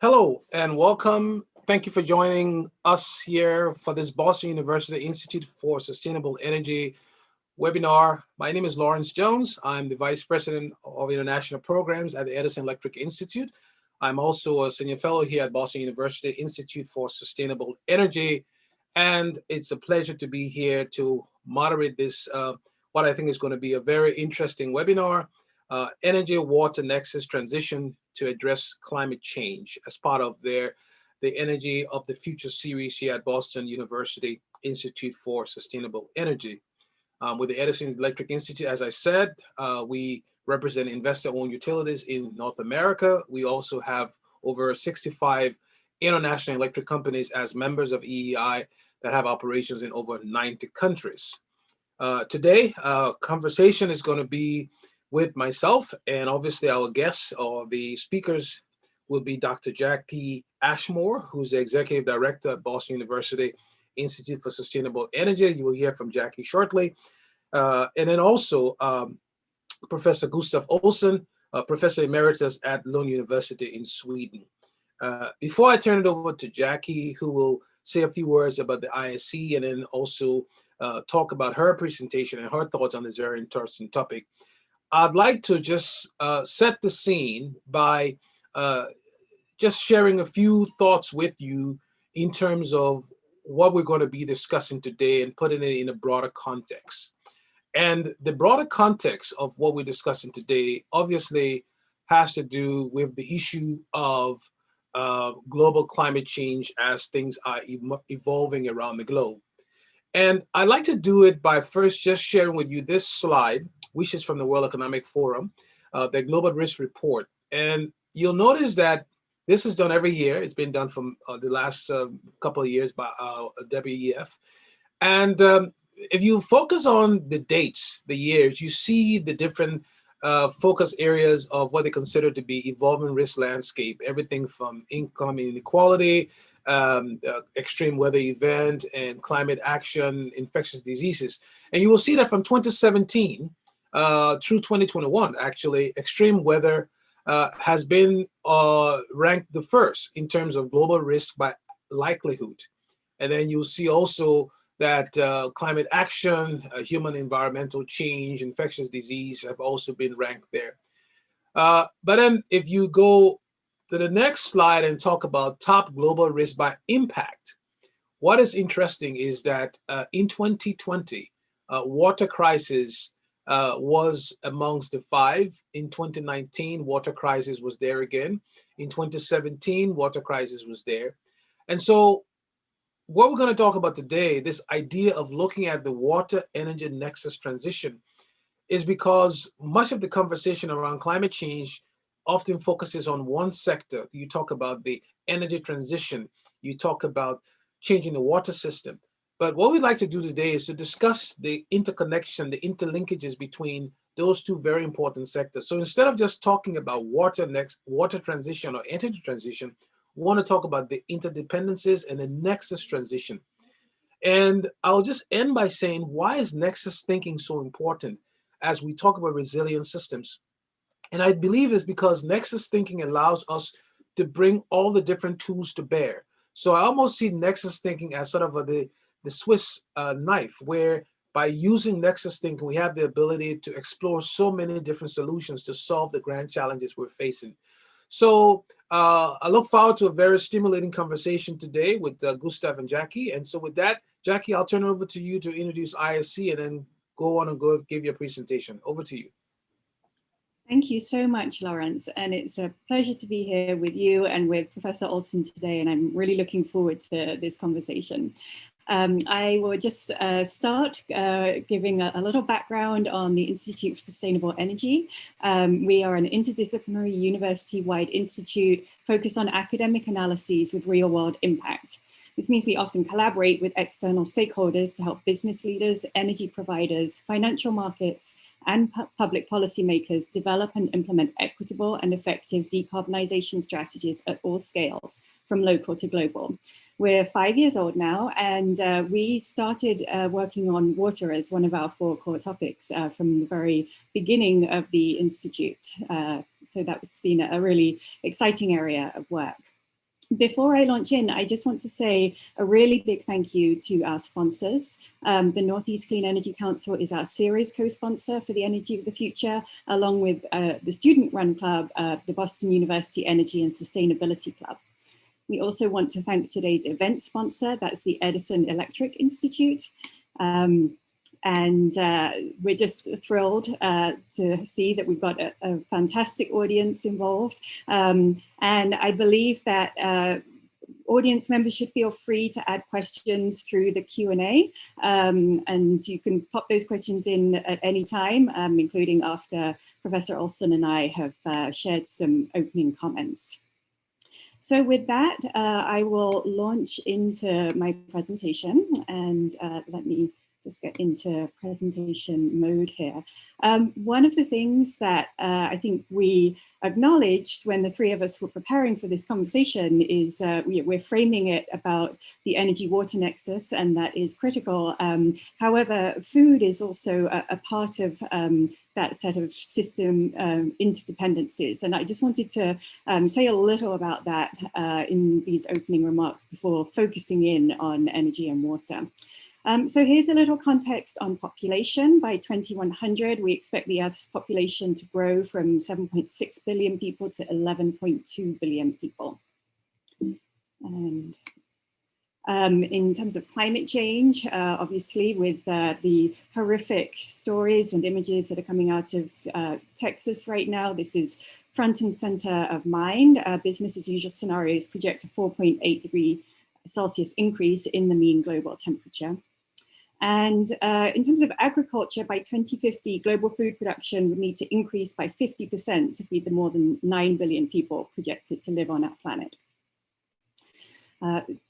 Hello and welcome. Thank you for joining us here for this Boston University Institute for Sustainable Energy webinar. My name is Lawrence Jones. I'm the Vice President of International Programs at the Edison Electric Institute. I'm also a Senior Fellow here at Boston University Institute for Sustainable Energy. And it's a pleasure to be here to moderate this, what I think is going to be a very interesting webinar, Energy Water Nexus Transition to Address Climate Change, as part of the Energy of the Future series here at Boston University Institute for Sustainable Energy. With the Edison Electric Institute, as I said, we represent investor-owned utilities in North America. We also have over 65 international electric companies as members of EEI that have operations in over 90 countries. Today, conversation is going to be with myself, and obviously our guests or the speakers will be Dr. Jackie Ashmore, who's the Executive Director at Boston University Institute for Sustainable Energy. You will hear from Jackie shortly. And then also Professor Gustav Olsen, Professor Emeritus at Lund University in Sweden. Before I turn it over to Jackie, who will say a few words about the ISC and then also talk about her presentation and her thoughts on this very interesting topic, I'd like to just set the scene by just sharing a few thoughts with you in terms of what we're going to be discussing today and putting it in a broader context. And the broader context of what we're discussing today obviously has to do with the issue of global climate change as things are evolving around the globe. And I'd like to do it by first just sharing with you this slide, which is from the World Economic Forum, the Global Risk Report. And you'll notice that this is done every year. It's been done from the last couple of years by WEF. And if you focus on the dates, the years, you see the different focus areas of what they consider to be evolving risk landscape, everything from income inequality, extreme weather event, and climate action, infectious diseases. And you will see that from 2017 through 2021, actually, extreme weather has been ranked the first in terms of global risk by likelihood. And then you'll see also that climate action, human environmental change, infectious disease have also been ranked there. But then if you go to the next slide and talk about top global risk by impact, what is interesting is that in 2020, water crisis was amongst the five. In 2019, water crisis was there again. In 2017, water crisis was there. And so what we're going to talk about today, this idea of looking at the water energy nexus transition, is because much of the conversation around climate change often focuses on one sector. You talk about the energy transition, you talk about changing the water system. But what we'd like to do today is to discuss the interconnection, the interlinkages between those two very important sectors. So instead of just talking about water transition or energy transition, we want to talk about the interdependencies and the nexus transition. And I'll just end by saying, why is nexus thinking so important as we talk about resilient systems? And I believe it's because nexus thinking allows us to bring all the different tools to bear. So I almost see nexus thinking as sort of the Swiss knife, where by using nexus thinking, we have the ability to explore so many different solutions to solve the grand challenges we're facing. So I look forward to a very stimulating conversation today with Gustav and Jackie. And so with that, Jackie, I'll turn it over to you to introduce ISC and then go on and give your presentation. Over to you. Thank you so much, Lawrence. And it's a pleasure to be here with you and with Professor Olsen today. And I'm really looking forward to this conversation. I will just start giving a little background on the Institute for Sustainable Energy. We are an interdisciplinary university-wide institute focused on academic analyses with real-world impact. This means we often collaborate with external stakeholders to help business leaders, energy providers, financial markets, and public policymakers develop and implement equitable and effective decarbonization strategies at all scales, from local to global. We're 5 years old now, and we started working on water as one of our 4 core topics from the very beginning of the Institute. So that's been a really exciting area of work. Before I launch in, I just want to say a really big thank you to our sponsors. The Northeast Clean Energy Council is our series co-sponsor for the Energy of the Future, along with the student-run club, the Boston University Energy and Sustainability Club. We also want to thank today's event sponsor, that's the Edison Electric Institute. And we're just thrilled to see that we've got a fantastic audience involved. And I believe that audience members should feel free to add questions through the Q&A. And you can pop those questions in at any time, including after Professor Olsen and I have shared some opening comments. So with that, I will launch into my presentation, and let me just get into presentation mode here. One of the things that I think we acknowledged when the three of us were preparing for this conversation is we're framing it about the energy-water nexus, and that is critical. However, food is also a part of that set of system interdependencies. And I just wanted to say a little about that in these opening remarks before focusing in on energy and water. So here's a little context on population. By 2100, we expect the Earth's population to grow from 7.6 billion people to 11.2 billion people. And in terms of climate change, obviously with the horrific stories and images that are coming out of Texas right now, this is front and center of mind. Business as usual scenarios project a 4.8 degree Celsius increase in the mean global temperature. And in terms of agriculture, by 2050, global food production would need to increase by 50% to feed the more than 9 billion people projected to live on our planet.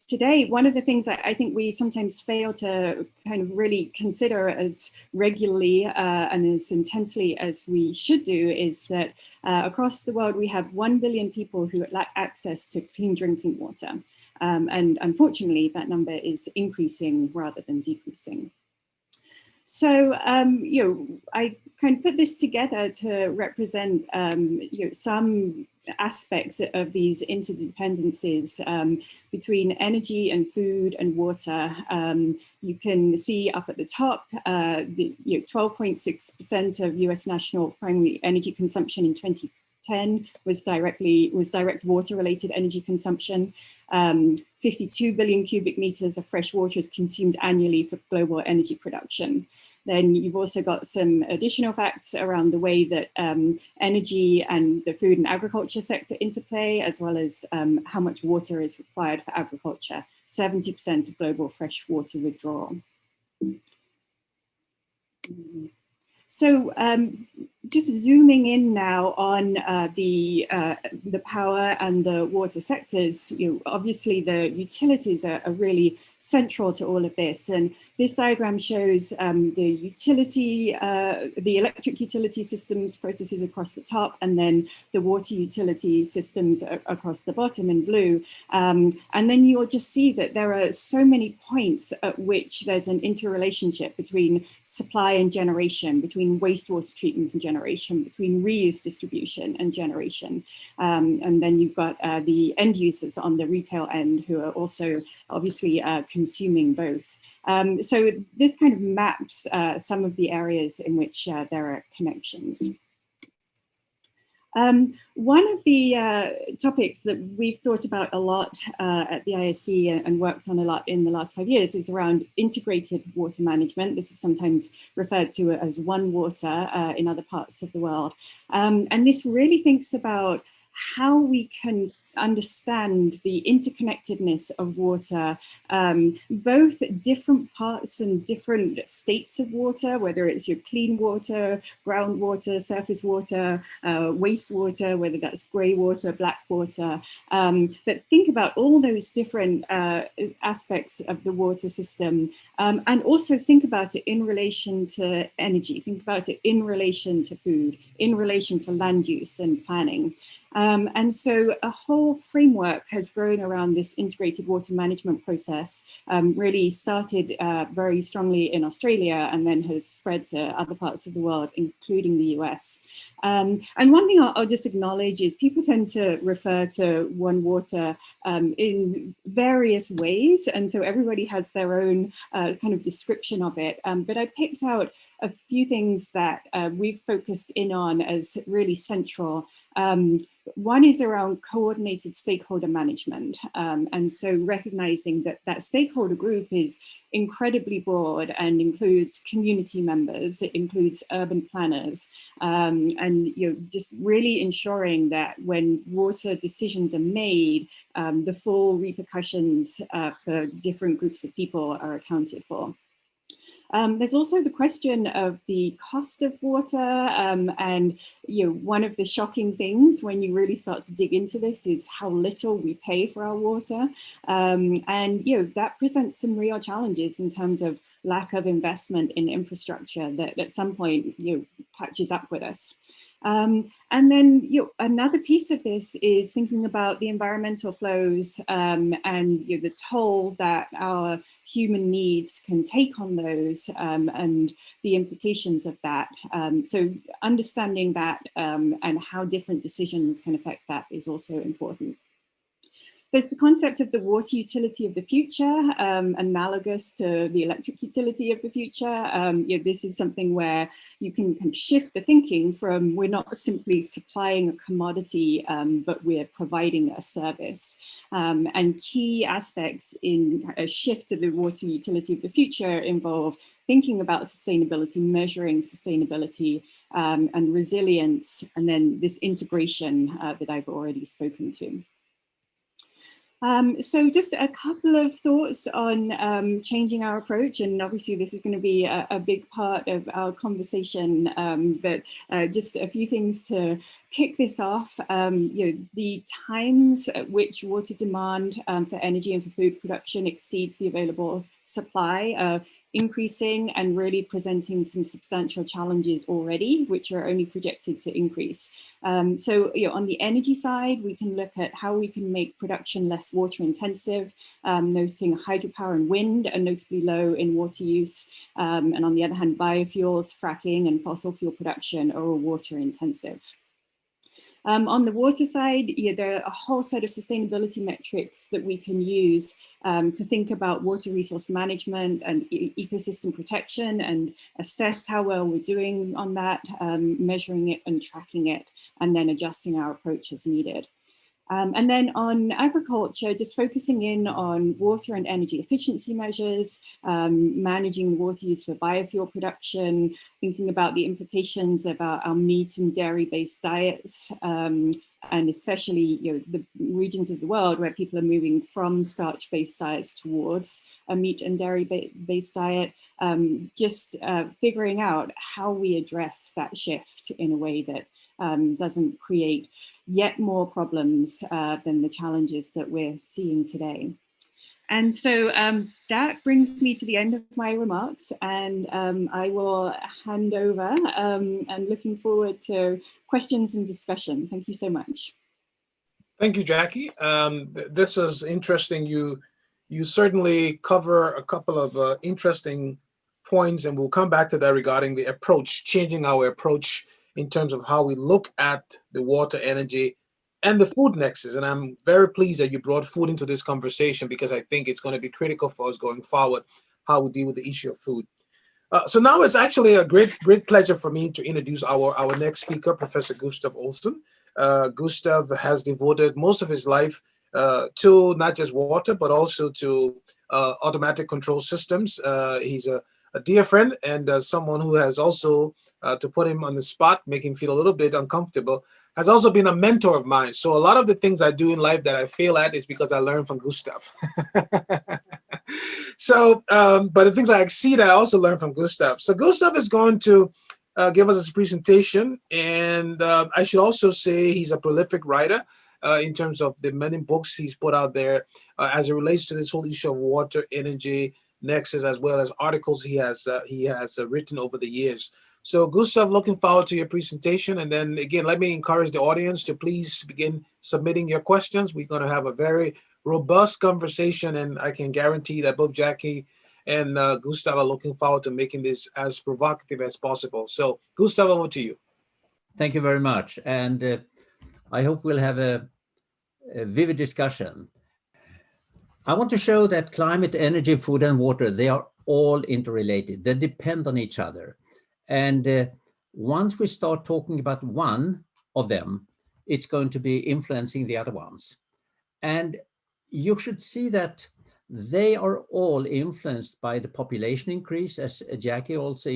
Today, one of the things that I think we sometimes fail to kind of really consider as regularly and as intensely as we should do is that across the world, we have 1 billion people who lack access to clean drinking water. And unfortunately, that number is increasing rather than decreasing. So, I kind of put this together to represent, some aspects of these interdependencies between energy and food and water. You can see up at the top, 12.6% of US national primary energy consumption in 2010 was direct water-related energy consumption. 52 billion cubic meters of fresh water is consumed annually for global energy production. Then you've also got some additional facts around the way that energy and the food and agriculture sector interplay, as well as how much water is required for agriculture, 70% of global fresh water withdrawal. So just zooming in now on the power and the water sectors, obviously the utilities are really central to all of this. And this diagram shows the electric utility systems processes across the top, and then the water utility systems across the bottom in blue. And then you'll just see that there are so many points at which there's an interrelationship between supply and generation, between wastewater treatment and generation, between reuse distribution and generation. And then you've got the end users on the retail end who are also obviously consuming both. So this kind of maps some of the areas in which there are connections. One of the topics that we've thought about a lot at the ISC and worked on a lot in the last 5 years is around integrated water management. This is sometimes referred to as One Water in other parts of the world. And this really thinks about how we can understand the interconnectedness of water, both different parts and different states of water, whether it's your clean water, groundwater, surface water, wastewater, whether that's grey water, black water, but think about all those different aspects of the water system, and also think about it in relation to energy, think about it in relation to food, in relation to land use and planning. And so a whole whole framework has grown around this integrated water management process, really started very strongly in Australia and then has spread to other parts of the world, including the US. And one thing I'll just acknowledge is people tend to refer to One Water in various ways, and so everybody has their own kind of description of it. But I picked out a few things that we've focused in on as really central. One is around coordinated stakeholder management. And so recognizing that that stakeholder group is incredibly broad and includes community members, it includes urban planners, and just really ensuring that when water decisions are made, the full repercussions for different groups of people are accounted for. There's also the question of the cost of water, and one of the shocking things when you really start to dig into this is how little we pay for our water, and that presents some real challenges in terms of lack of investment in infrastructure that at some point catches up with us. And then another piece of this is thinking about the environmental flows and the toll that our human needs can take on those and the implications of that. So understanding that and how different decisions can affect that is also important. There's the concept of the water utility of the future, analogous to the electric utility of the future. This is something where you can kind of shift the thinking from we're not simply supplying a commodity, but we're providing a service. And key aspects in a shift to the water utility of the future involve thinking about sustainability, measuring sustainability, and resilience, and then this integration that I've already spoken to. So just a couple of thoughts on changing our approach, and obviously this is going to be a big part of our conversation, but just a few things to kick this off. The times at which water demand for energy and for food production exceeds the available supply increasing and really presenting some substantial challenges already, which are only projected to increase. So on the energy side, we can look at how we can make production less water intensive, noting hydropower and wind are notably low in water use. And on the other hand, biofuels, fracking and fossil fuel production are all water intensive. On the water side, there are a whole set of sustainability metrics that we can use to think about water resource management and ecosystem protection and assess how well we're doing on that, measuring it and tracking it, and then adjusting our approach as needed. And then on agriculture, just focusing in on water and energy efficiency measures, managing water use for biofuel production, thinking about the implications of our meat and dairy-based diets, and especially the regions of the world where people are moving from starch-based diets towards a meat and dairy-based diet, just figuring out how we address that shift in a way that doesn't create yet more problems than the challenges that we're seeing today. And so that brings me to the end of my remarks, and I will hand over and looking forward to questions and discussion. Thank you so much. Thank you, Jackie. This is interesting. You certainly cover a couple of interesting points, and we'll come back to that regarding the approach, changing our approach in terms of how we look at the water, energy, and the food nexus. And I'm very pleased that you brought food into this conversation, because I think it's going to be critical for us going forward, how we deal with the issue of food. So now it's actually a great pleasure for me to introduce our next speaker, Professor Gustav Olsen. Gustav has devoted most of his life to not just water, but also to automatic control systems. He's a dear friend and someone who has also, to put him on the spot, make him feel a little bit uncomfortable, has also been a mentor of mine. So a lot of the things I do in life that I fail at is because I learned from Gustav. So, but the things I exceed, I also learned from Gustav. So Gustav is going to give us his presentation. And I should also say he's a prolific writer in terms of the many books he's put out there as it relates to this whole issue of water, energy, nexus, as well as articles he has written over the years. So Gustav, looking forward to your presentation. And then again, let me encourage the audience to please begin submitting your questions. We're going to have a very robust conversation, and I can guarantee that both Jackie and Gustav are looking forward to making this as provocative as possible. So Gustav, over to you. Thank you very much. And I hope we'll have a vivid discussion. I want to show that climate, energy, food, and water, they are all interrelated. They depend on each other. And once we start talking about one of them, it's going to be influencing the other ones. And you should see that they are all influenced by the population increase, as Jackie also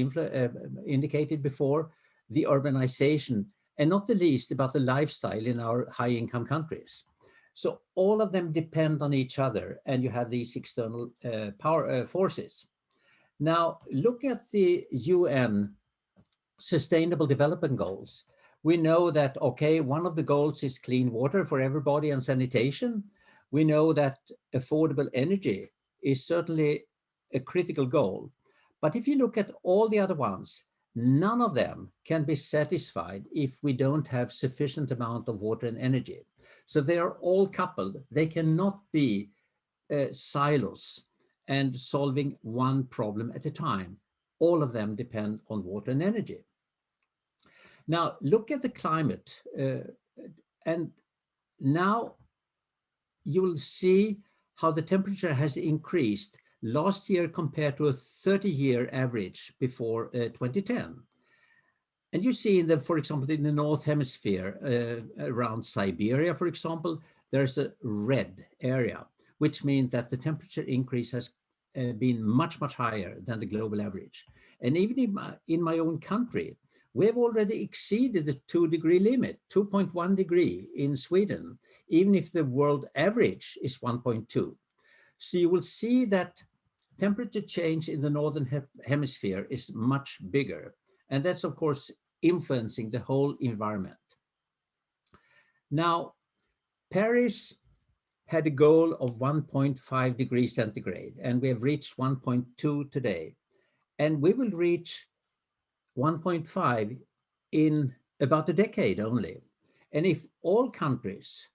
indicated before, the urbanization, and not the least about the lifestyle in our high-income countries. So all of them depend on each other, and you have these external power forces. Now, look at the UN Sustainable Development Goals. We know that, okay, one of the goals is clean water for everybody and sanitation. We know that affordable energy is certainly a critical goal. But if you look at all the other ones, none of them can be satisfied if we don't have sufficient amount of water and energy. So they are all coupled. They cannot be silos and solving one problem at a time. All of them depend on water and energy. Now, look at the climate. And now you will see how the temperature has increased last year compared to a 30-year average before 2010. And you see for example, in the North Hemisphere, around Siberia, for example, there's a red area, which means that the temperature increase has been much, much higher than the global average. And even in my own country, we have already exceeded the 2-degree limit, 2.1 degree in Sweden, even if the world average is 1.2. So you will see that temperature change in the Northern Hemisphere is much bigger. And that's, of course, influencing the whole environment. Now, Paris had a goal of 1.5 degrees centigrade, and we have reached 1.2 today. And we will reach 1.5 in about a decade only. And if all countries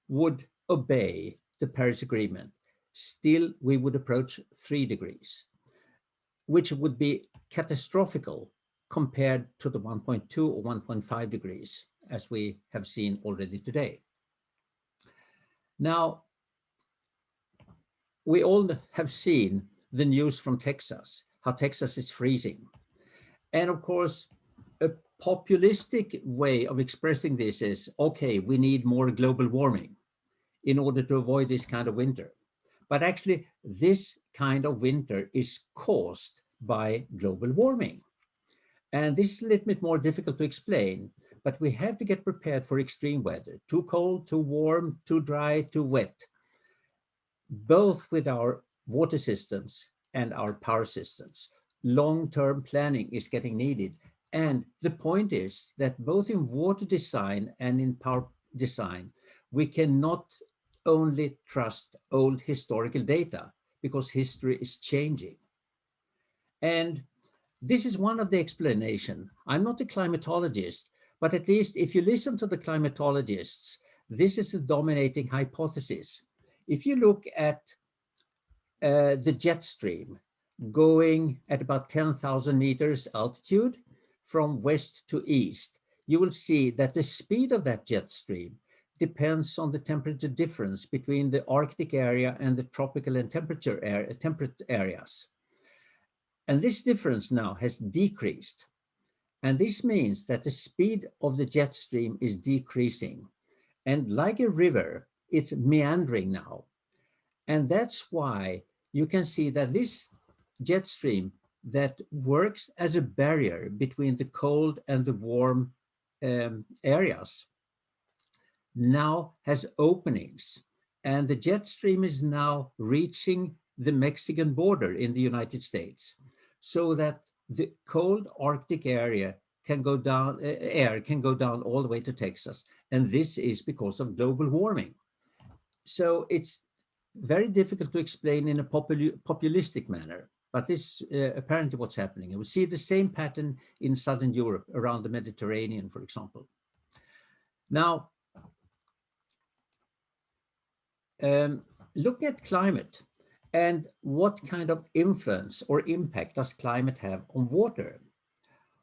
would obey the Paris Agreement, still we would approach 3 degrees, which would be catastrophical compared to the 1.2 or 1.5 degrees, as we have seen already today. Now, we all have seen the news from Texas, how Texas is freezing. And of course, a populistic way of expressing this is, okay, we need more global warming in order to avoid this kind of winter. But actually, this kind of winter is caused by global warming. And this is a little bit more difficult to explain, but we have to get prepared for extreme weather, too cold, too warm, too dry, too wet, both with our water systems and our power systems. Long-term planning is getting needed. And the point is that both in water design and in power design, we cannot only trust old historical data because history is changing. And this is one of the explanation. I'm not a climatologist, but at least if you listen to the climatologists, this is the dominating hypothesis. If you look at the jet stream going at about 10,000 meters altitude from west to east, you will see that the speed of that jet stream depends on the temperature difference between the Arctic area and the tropical and temperate areas. And this difference now has decreased. And this means that the speed of the jet stream is decreasing. And like a river, it's meandering now. And that's why you can see that this jet stream that works as a barrier between the cold and the warm areas now has openings. And the jet stream is now reaching the Mexican border in the United States, so that the cold Arctic area can go down, air can go down all the way to Texas. And this is because of global warming. So it's very difficult to explain in a populistic manner. but this apparently what's happening. And we see the same pattern in Southern Europe around the Mediterranean, for example. Now, look at climate and what kind of influence or impact does climate have on water?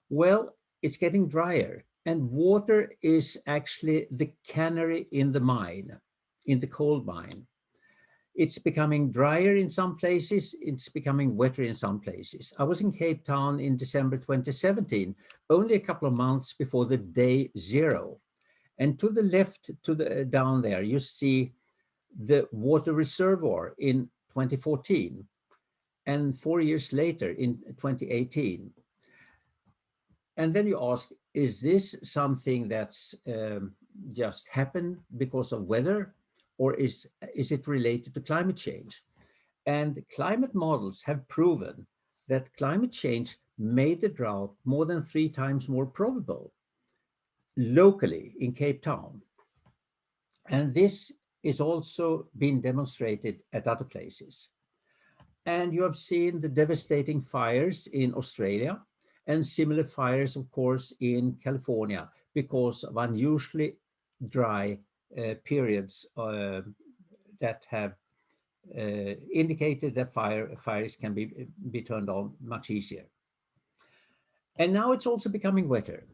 Well, it's getting drier, and water is actually the canary in the mine, in the coal mine. It's becoming drier in some places, it's becoming wetter in some places. I was in Cape Town in December 2017, only a couple of months before the day zero. And to the left, down there, you see the water reservoir in 2014, and 4 years later in 2018. And then you ask, is this something that's just happened because of weather, or is it related to climate change? And climate models have proven that climate change made the drought more than 3 times more probable locally in Cape Town. And this is also being demonstrated at other places. And you have seen the devastating fires in Australia and similar fires, of course, in California because of unusually dry periods that have indicated that fires can be turned on much easier. And now it's also becoming wetter.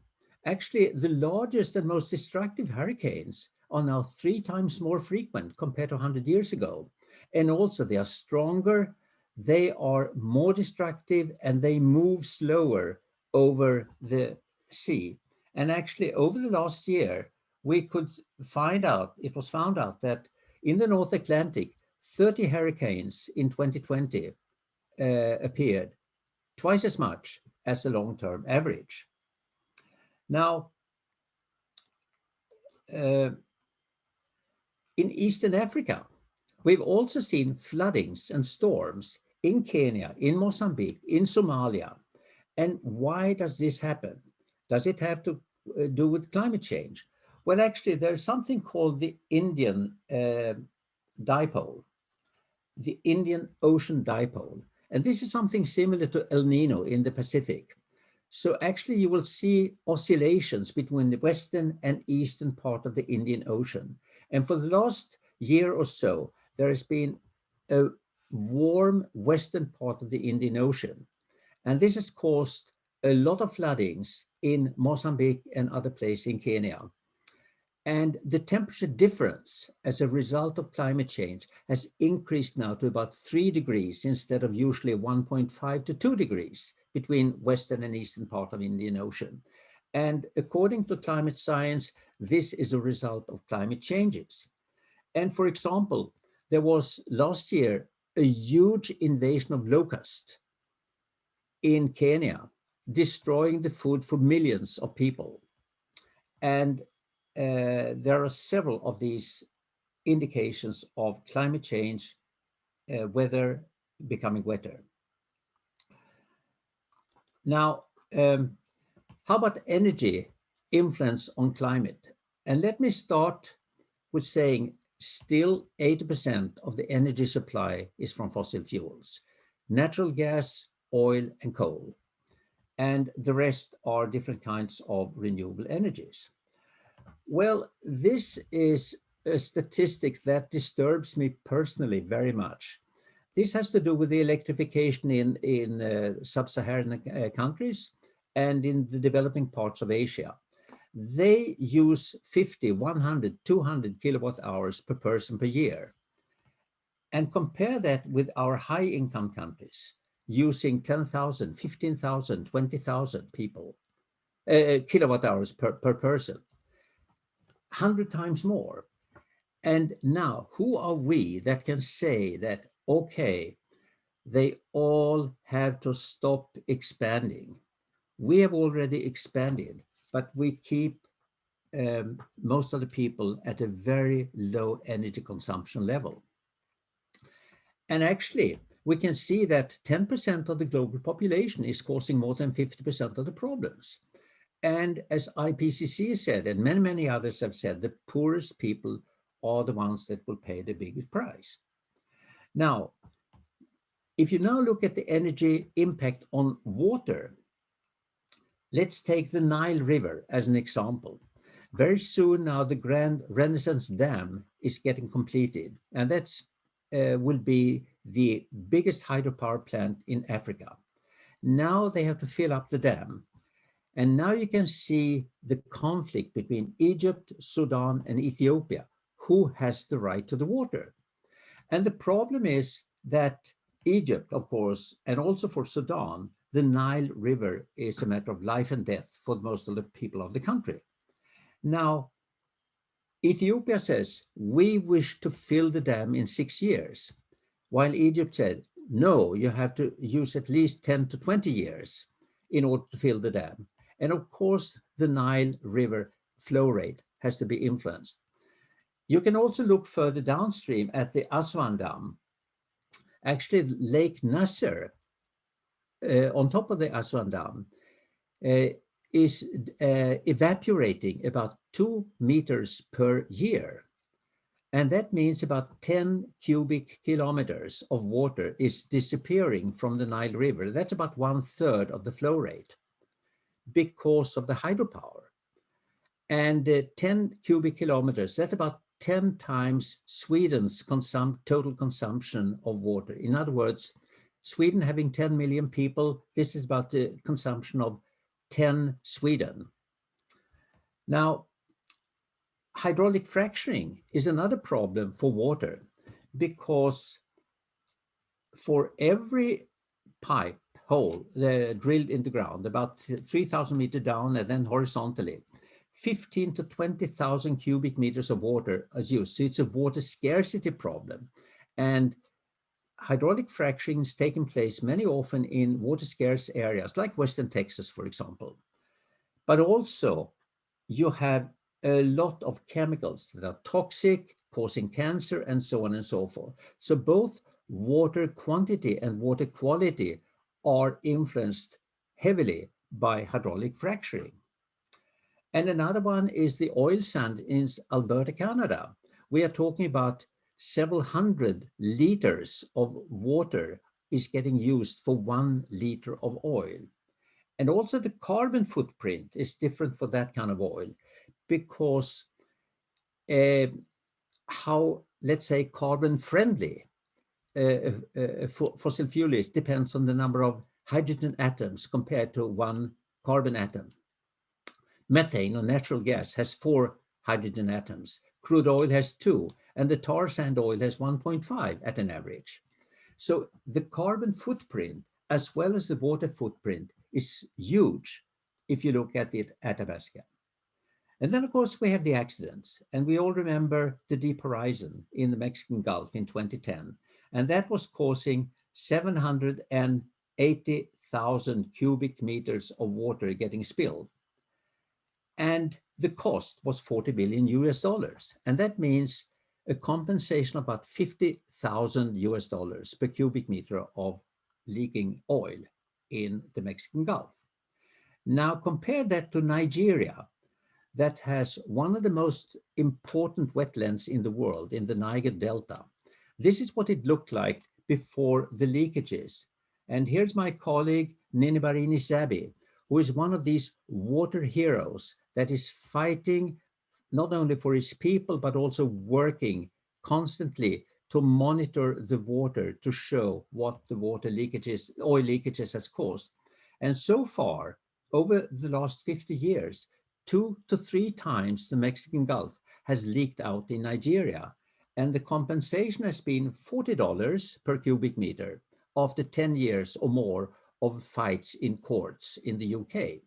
Actually, the largest and most destructive hurricanes are now 3 times more frequent compared to 100 years ago. And also they are stronger, they are more destructive, and they move slower over the sea. And actually, over the last year, it was found out that in the North Atlantic, 30 hurricanes in 2020 appeared, twice as much as the long-term average. Now, in Eastern Africa, we've also seen floodings and storms in Kenya, in Mozambique, in Somalia. And why does this happen? Does it have to do with climate change? Well, actually, there's something called the Indian dipole, the Indian Ocean dipole. And this is something similar to El Nino in the Pacific. So actually, you will see oscillations between the western and eastern part of the Indian Ocean. And for the last year or so, there has been a warm western part of the Indian Ocean. And this has caused a lot of floodings in Mozambique and other places in Kenya. And the temperature difference as a result of climate change has increased now to about 3 degrees instead of usually 1.5 to 2 degrees between western and eastern part of Indian Ocean. And according to climate science, this is a result of climate changes. And for example, there was last year a huge invasion of locusts in Kenya, destroying the food for millions of people. And there are several of these indications of climate change, weather becoming wetter. Now, how about energy influence on climate? And let me start with saying still 80% of the energy supply is from fossil fuels, natural gas, oil, and coal. And the rest are different kinds of renewable energies. Well, this is a statistic that disturbs me personally very much. This has to do with the electrification in sub-Saharan countries and in the developing parts of Asia. They use 50, 100, 200 kilowatt hours per person per year. And compare that with our high-income countries using 10,000, 15,000, 20,000 kilowatt hours per person. 100 times more. And now, who are we that can say that, okay, they all have to stop expanding? We have already expanded, but we keep most of the people at a very low energy consumption level. And actually, we can see that 10% of the global population is causing more than 50% of the problems. And as IPCC said, and many, many others have said, the poorest people are the ones that will pay the biggest price. Now, If you now look at the energy impact on water, let's take the Nile River as an example. Very soon now, the Grand Renaissance Dam is getting completed, and that's will be the biggest hydropower plant in Africa. Now they have to fill up the dam. And now you can see the conflict between Egypt, Sudan, and Ethiopia. Who has the right to the water? And the problem is that Egypt, of course, and also for Sudan, the Nile River is a matter of life and death for most of the people of the country. Now, Ethiopia says, we wish to fill the dam in 6 years, while Egypt said, no, you have to use at least 10 to 20 years in order to fill the dam. And of course, the Nile River flow rate has to be influenced. You can also look further downstream at the Aswan Dam. Actually, Lake Nasser, on top of the Aswan Dam, is evaporating about 2 meters per year. And that means about 10 cubic kilometers of water is disappearing from the Nile River. That's about 1/3 of the flow rate because of the hydropower. And 10 cubic kilometers, that's about 10 times Sweden's total consumption of water. In other words, Sweden having 10 million people, this is about the consumption of 10 Sweden. Now, hydraulic fracturing is another problem for water, because for every pipe hole drilled in the ground, about 3,000 meters down and then horizontally, 15 to 20,000 cubic meters of water is used. So it's a water scarcity problem. And hydraulic fracturing is taking place many often in water scarce areas like Western Texas, for example. But also you have a lot of chemicals that are toxic, causing cancer, and so on and so forth. So both water quantity and water quality are influenced heavily by hydraulic fracturing. And another one is the oil sand in Alberta, Canada. We are talking about several hundred liters of water is getting used for 1 liter of oil. And also the carbon footprint is different for that kind of oil, because how, let's say, carbon friendly fossil fuel is depends on the number of hydrogen atoms compared to 1 carbon atom. Methane or natural gas has 4 hydrogen atoms. Crude oil has 2, and the tar sand oil has 1.5 at an average. So the carbon footprint, as well as the water footprint, is huge if you look at the Athabasca. And then, of course, we have the accidents. And we all remember the Deep Horizon in the Mexican Gulf in 2010. And that was causing 780,000 cubic meters of water getting spilled. And the cost was $40 billion US. And that means a compensation of about $50,000 US per cubic meter of leaking oil in the Mexican Gulf. Now compare that to Nigeria, that has one of the most important wetlands in the world, in the Niger Delta. This is what it looked like before the leakages. And here's my colleague, Ninibarini Zabi, who is one of these water heroes that is fighting not only for his people, but also working constantly to monitor the water to show what the water leakages, oil leakages has caused. And so far, over the last 50 years, 2 to 3 times the Mexican Gulf has leaked out in Nigeria. And the compensation has been $40 per cubic meter after 10 years or more of fights in courts in the UK.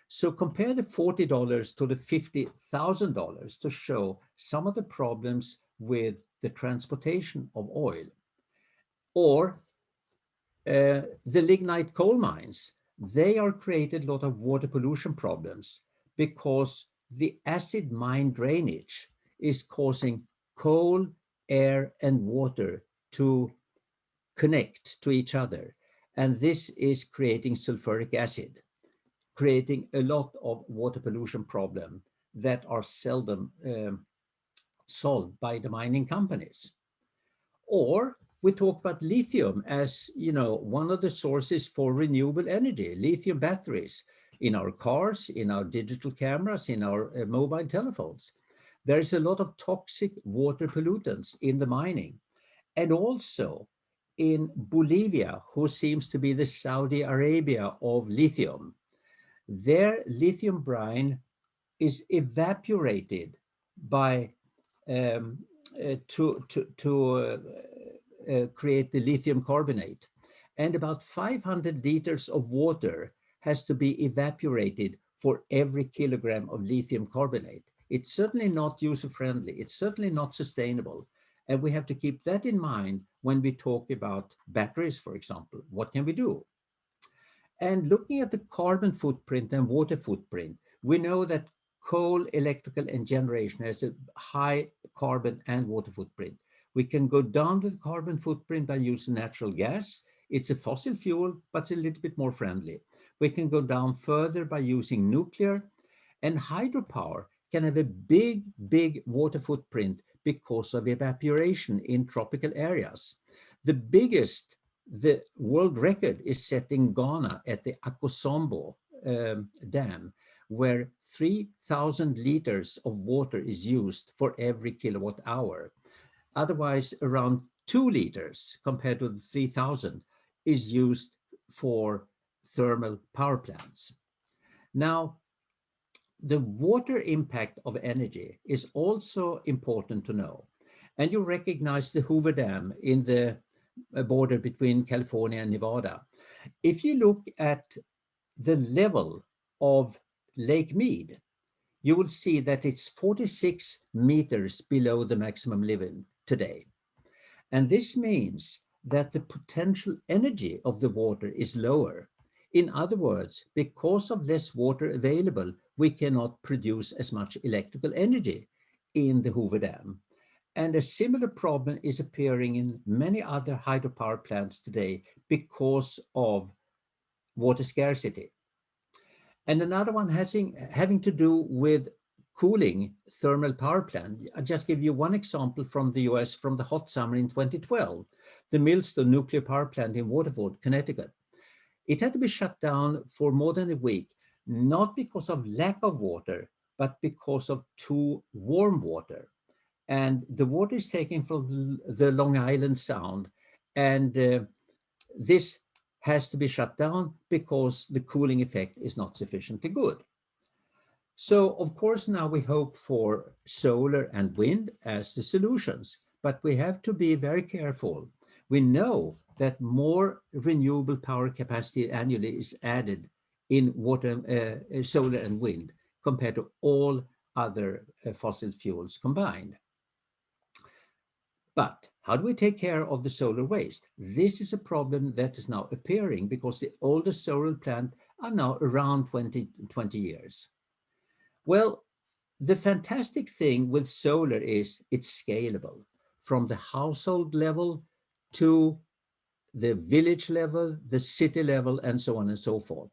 So compare the $40 to the $50,000 to show some of the problems with the transportation of oil. Or the lignite coal mines, they are created a lot of water pollution problems because the acid mine drainage is causing coal, air, and water to connect to each other. And this is creating sulfuric acid, creating a lot of water pollution problems that are seldom solved by the mining companies. Or we talk about lithium as, one of the sources for renewable energy, lithium batteries in our cars, in our digital cameras, in our mobile telephones. There is a lot of toxic water pollutants in the mining. And also in Bolivia, who seems to be the Saudi Arabia of lithium, their lithium brine is evaporated by um, to create the lithium carbonate. And about 500 liters of water has to be evaporated for every kilogram of lithium carbonate. It's certainly not user-friendly. It's certainly not sustainable. And we have to keep that in mind when we talk about batteries, for example. What can we do? And looking at the carbon footprint and water footprint, we know that coal, electrical, and generation has a high carbon and water footprint. We can go down the carbon footprint by using natural gas. It's a fossil fuel, but it's a little bit more friendly. We can go down further by using nuclear, and hydropower can have a big, big water footprint because of evaporation in tropical areas. The world record is set in Ghana at the Akosombo dam, where 3,000 liters of water is used for every kilowatt hour. Otherwise, around 2 liters compared to the 3,000 is used for thermal power plants. Now, the water impact of energy is also important to know. And you recognize the Hoover Dam in the border between California and Nevada. If you look at the level of Lake Mead, you will see that it's 46 meters below the maximum level today. And this means that the potential energy of the water is lower. In other words, because of less water available, we cannot produce as much electrical energy in the Hoover Dam. And a similar problem is appearing in many other hydropower plants today because of water scarcity. And another one having to do with cooling thermal power plant. I'll just give you one example from the US from the hot summer in 2012, the Millstone nuclear power plant in Waterford, Connecticut. It had to be shut down for more than a week, not because of lack of water, but because of too warm water. And the water is taken from the Long Island Sound, and this has to be shut down because the cooling effect is not sufficiently good. So, of course, now we hope for solar and wind as the solutions, but we have to be very careful. We know that more renewable power capacity annually is added in water, solar and wind compared to all other fossil fuels combined. But how do we take care of the solar waste? This is a problem that is now appearing because the oldest solar plants are now around 20 years. Well, the fantastic thing with solar is it's scalable from the household level to the village level, the city level, and so on and so forth.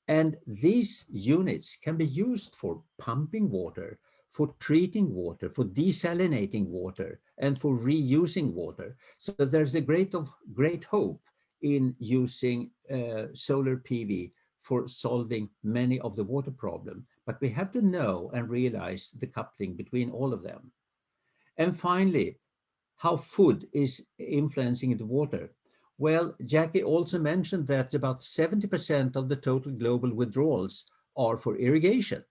And these units can be used for pumping water, for treating water, for desalinating water, and for reusing water. So there's a great hope in using solar PV for solving many of the water problems. But we have to know and realize the coupling between all of them. And finally, how food is influencing the water. Well, Jackie also mentioned that about 70% of the total global withdrawals are for irrigation.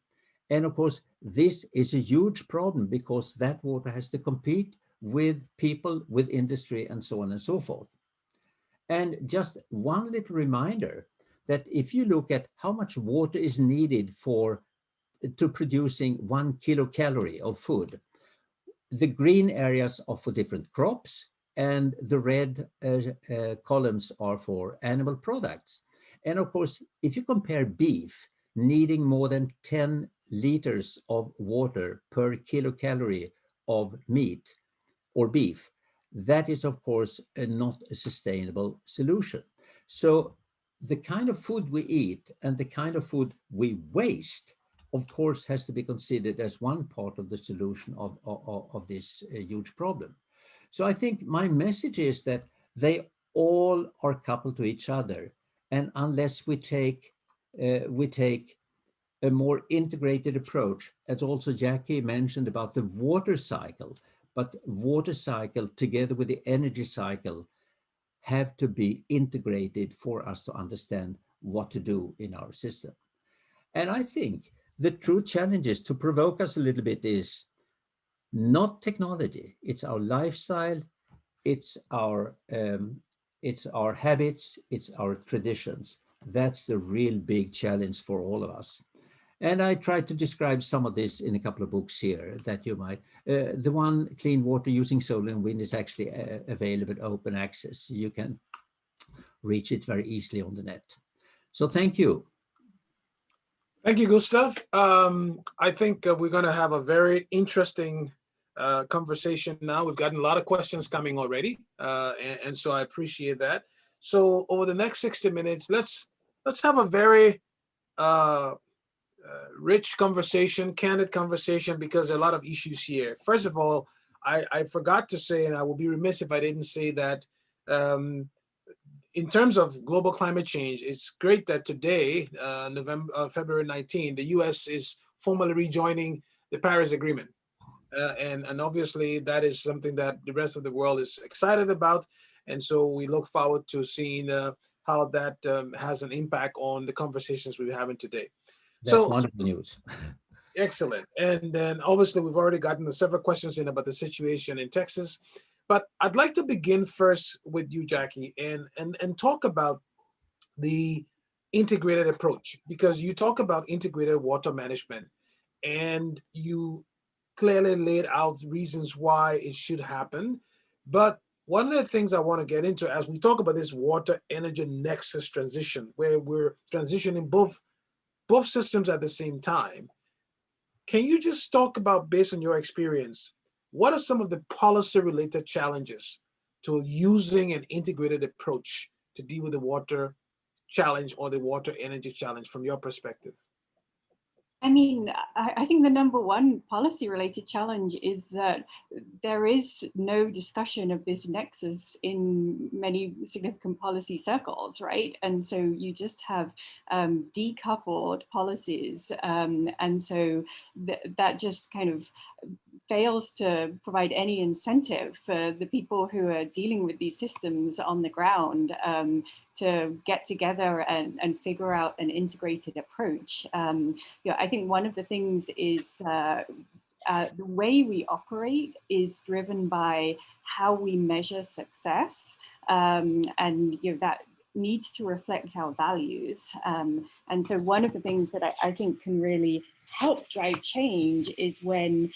And of course, this is a huge problem because that water has to compete with people, with industry, and so on and so forth. And just one little reminder that if you look at how much water is needed to producing 1 kilocalorie of food, the green areas are for different crops, and the red columns are for animal products. And of course, if you compare beef needing more than 10 liters of water per kilocalorie of meat or beef, that is, of course, not a sustainable solution. So the kind of food we eat and the kind of food we waste, of course, has to be considered as one part of the solution of this huge problem. So I think my message is that They all are coupled to each other. And unless we take a more integrated approach, as also Jackie mentioned about the water cycle, but water cycle together with the energy cycle have to be integrated for us to understand what to do in our system. And I think the true challenge is to provoke us a little bit is not technology, it's our lifestyle, it's our habits, it's our traditions. That's the real big challenge for all of us. And I tried to describe some of this in a couple of books here that you might. The one, Clean Water Using Solar and Wind, is actually available open access. You can reach it very easily on the net. So thank you. Thank you, Gustav. I think we're going to have a very interesting conversation now. We've gotten a lot of questions coming already, and so I appreciate that. So over the next 60 minutes, let's have a very rich conversation, candid conversation, because there are a lot of issues here. First of all, I forgot to say, and I will be remiss if I didn't say that in terms of global climate change, it's great that today, February 19, the U.S. is formally rejoining the Paris Agreement. And obviously that is something that the rest of the world is excited about. And so we look forward to seeing how that has an impact on the conversations we're having today. That's wonderful news. Excellent. And then obviously we've already gotten several questions in about the situation in Texas. But I'd like to begin first with you, Jackie, and talk about the integrated approach, because you talk about integrated water management and you clearly laid out reasons why it should happen. But one of the things I want to get into as we talk about this water energy nexus transition, where we're transitioning both systems at the same time, can you just talk about, based on your experience, what are some of the policy related challenges to using an integrated approach to deal with the water challenge or the water energy challenge from your perspective? I mean, I think the number one policy related challenge is that there is no discussion of this nexus in many significant policy circles, right? And so you just have decoupled policies. And so that just kind of fails to provide any incentive for the people who are dealing with these systems on the ground to get together and figure out an integrated approach. I think one of the things is the way we operate is driven by how we measure success, and that needs to reflect our values. And so one of the things that I think can really help drive change is when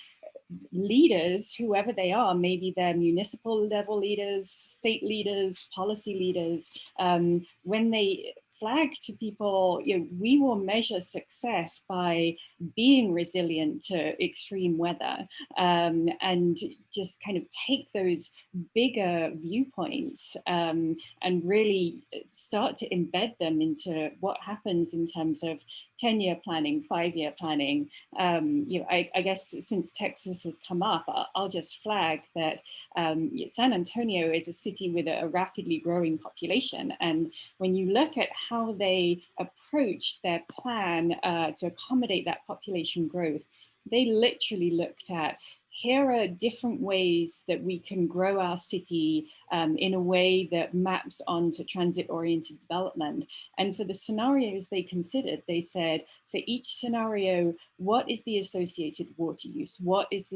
leaders, whoever they are, maybe they're municipal level leaders, state leaders, policy leaders, when they flag to people, we will measure success by being resilient to extreme weather, and just kind of take those bigger viewpoints and really start to embed them into what happens in terms of 10-year planning, 5-year planning. I guess since Texas has come up, I'll just flag that San Antonio is a city with a rapidly growing population. And when you look at how they approached their plan to accommodate that population growth, they literally looked at, here are different ways that we can grow our city in a way that maps onto transit-oriented development. And for the scenarios they considered, they said, for each scenario, what is the associated water use? What is the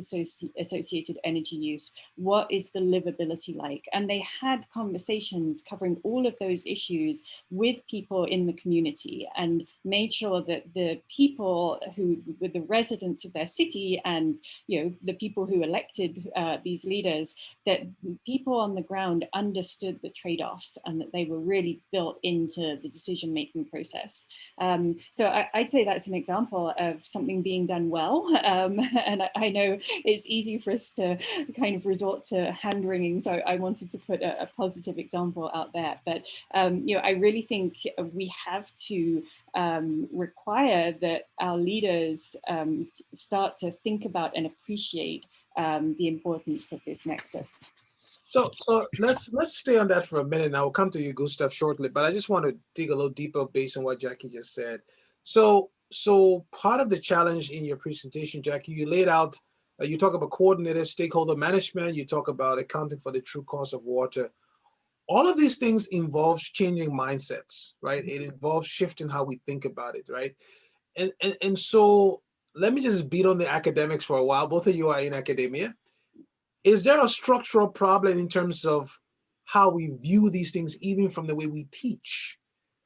associated energy use? What is the livability like? And they had conversations covering all of those issues with people in the community and made sure that the people who were the residents of their city and the people who elected these leaders, that people on the ground understood the trade-offs and that they were really built into the decision-making process. So I'd say that's an example of something being done well. And I know it's easy for us to kind of resort to hand-wringing, so I wanted to put a positive example out there. But I really think we have to require that our leaders start to think about and appreciate the importance of this nexus. So let's stay on that for a minute. And I will come to you, Gustav, shortly. But I just want to dig a little deeper based on what Jackie just said. So part of the challenge in your presentation, Jackie, you laid out. You talk about coordinated stakeholder management. You talk about accounting for the true cost of water. All of these things involves changing mindsets, right? It involves shifting how we think about it, right? And so let me just beat on the academics for a while. Both of you are in academia. Is there a structural problem in terms of how we view these things, even from the way we teach?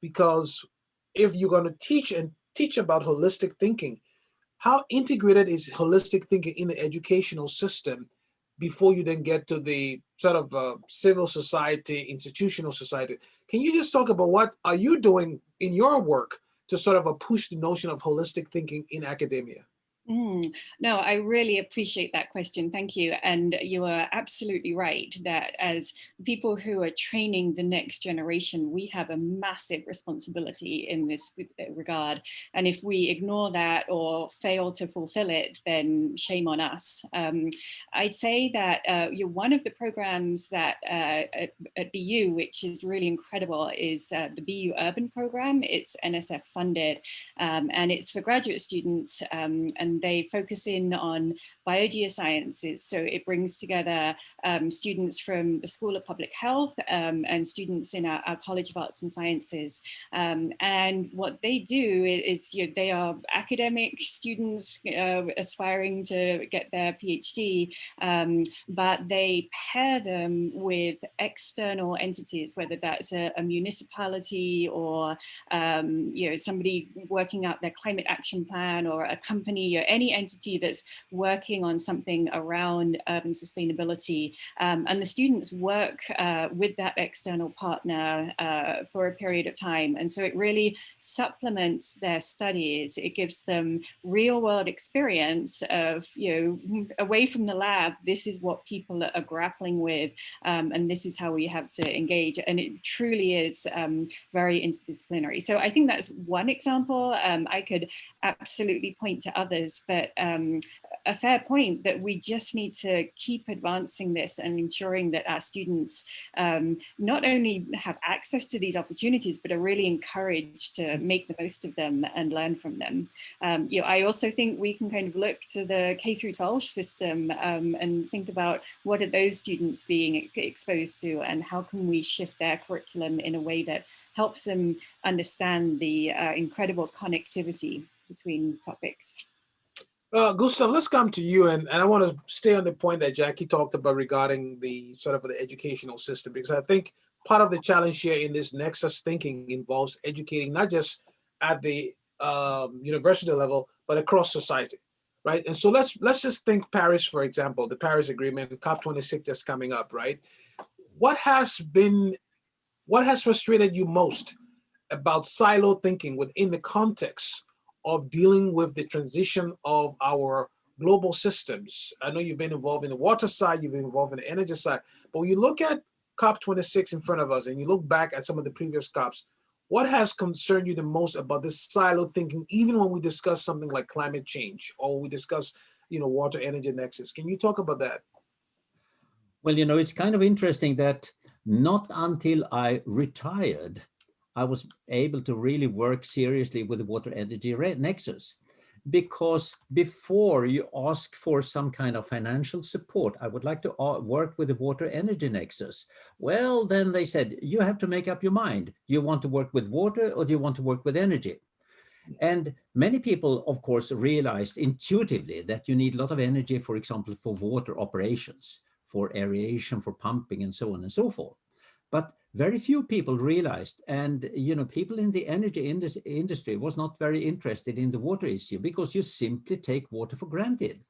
Because if you're going to teach about holistic thinking, how integrated is holistic thinking in the educational system before you then get to the sort of civil society, institutional society? Can you just talk about what are you doing in your work to sort of push the notion of holistic thinking in academia? No, I really appreciate that question. Thank you. And you are absolutely right that as people who are training the next generation, we have a massive responsibility in this regard. And if we ignore that or fail to fulfill it, then shame on us. I'd say that one of the programs that at BU, which is really incredible, is the BU Urban program. It's NSF funded and it's for graduate students, and they focus in on biogeosciences. So it brings together students from the School of Public Health and students in our College of Arts and Sciences. And what they do is they are academic students aspiring to get their PhD, but they pair them with external entities, whether that's a municipality or somebody working out their climate action plan, or a company, or any entity that's working on something around urban sustainability. And the students work with that external partner for a period of time. And so it really supplements their studies. It gives them real world experience of, away from the lab, this is what people are grappling with, and this is how we have to engage. And it truly is very interdisciplinary. So I think that's one example. I could absolutely point to others, but a fair point that we just need to keep advancing this and ensuring that our students not only have access to these opportunities, but are really encouraged to make the most of them and learn from them. I also think we can kind of look to the K through 12 system and think about what are those students being exposed to, and how can we shift their curriculum in a way that helps them understand the incredible connectivity between topics. Gustav, let's come to you, and I want to stay on the point that Jackie talked about regarding the sort of the educational system, because I think part of the challenge here in this Nexus thinking involves educating not just at the university level, but across society, right? And so let's just think Paris, for example, the Paris Agreement, COP26 is coming up, right? What has frustrated you most about silo thinking within the context of dealing with the transition of our global systems? I know you've been involved in the water side, you've been involved in the energy side, but when you look at COP26 in front of us and you look back at some of the previous COPs, what has concerned you the most about this silo thinking, even when we discuss something like climate change or we discuss, water energy nexus? Can you talk about that? Well, it's kind of interesting that not until I retired, I was able to really work seriously with the water energy nexus. Because before you ask for some kind of financial support, I would like to work with the water energy nexus. Well, then they said, you have to make up your mind. Do you want to work with water or do you want to work with energy? And many people, of course, realized intuitively that you need a lot of energy, for example, for water operations, for aeration, for pumping, and so on and so forth. But very few people realized, and people in the energy industry was not very interested in the water issue, because you simply take water for granted.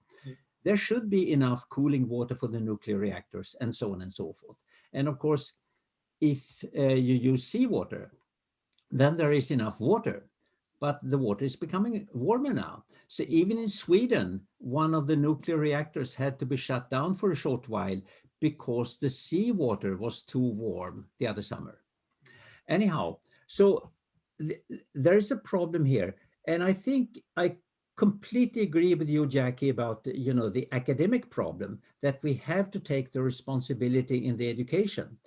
There should be enough cooling water for the nuclear reactors, and so on and so forth. And of course, if you use seawater, then there is enough water. But the water is becoming warmer now. So even in Sweden, one of the nuclear reactors had to be shut down for a short while because the seawater was too warm the other summer. Anyhow, so there is a problem here. And I think I completely agree with you, Jackie, about the academic problem, that we have to take the responsibility in the education.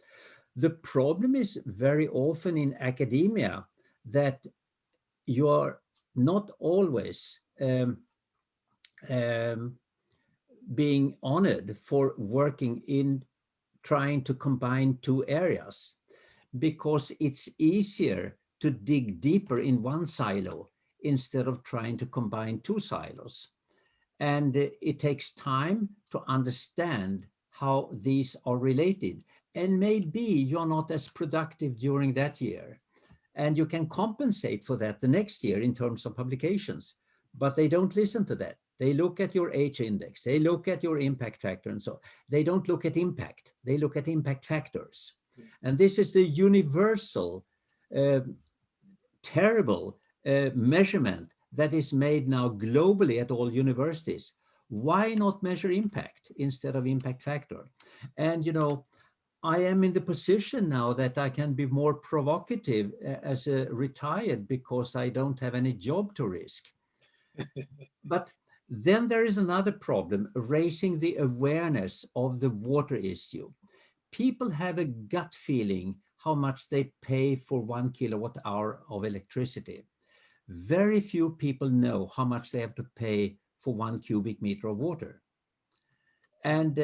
The problem is very often in academia that you are not always um, being honored for working in trying to combine two areas, because it's easier to dig deeper in one silo instead of trying to combine two silos. And it takes time to understand how these are related. And maybe you're not as productive during that year. And you can compensate for that the next year in terms of publications. But they don't listen to that. They look at your H index, they look at your impact factor, and so they don't look at impact, they look at impact factors. And this is the universal, uh, terrible measurement that is made now globally at all universities. Why not measure impact instead of impact factor? And I am in the position now that I can be more provocative as a retired, because I don't have any job to risk. But then there is another problem, raising the awareness of the water issue. People have a gut feeling how much they pay for 1 kilowatt hour of electricity. Very few people know how much they have to pay for 1 cubic meter of water. And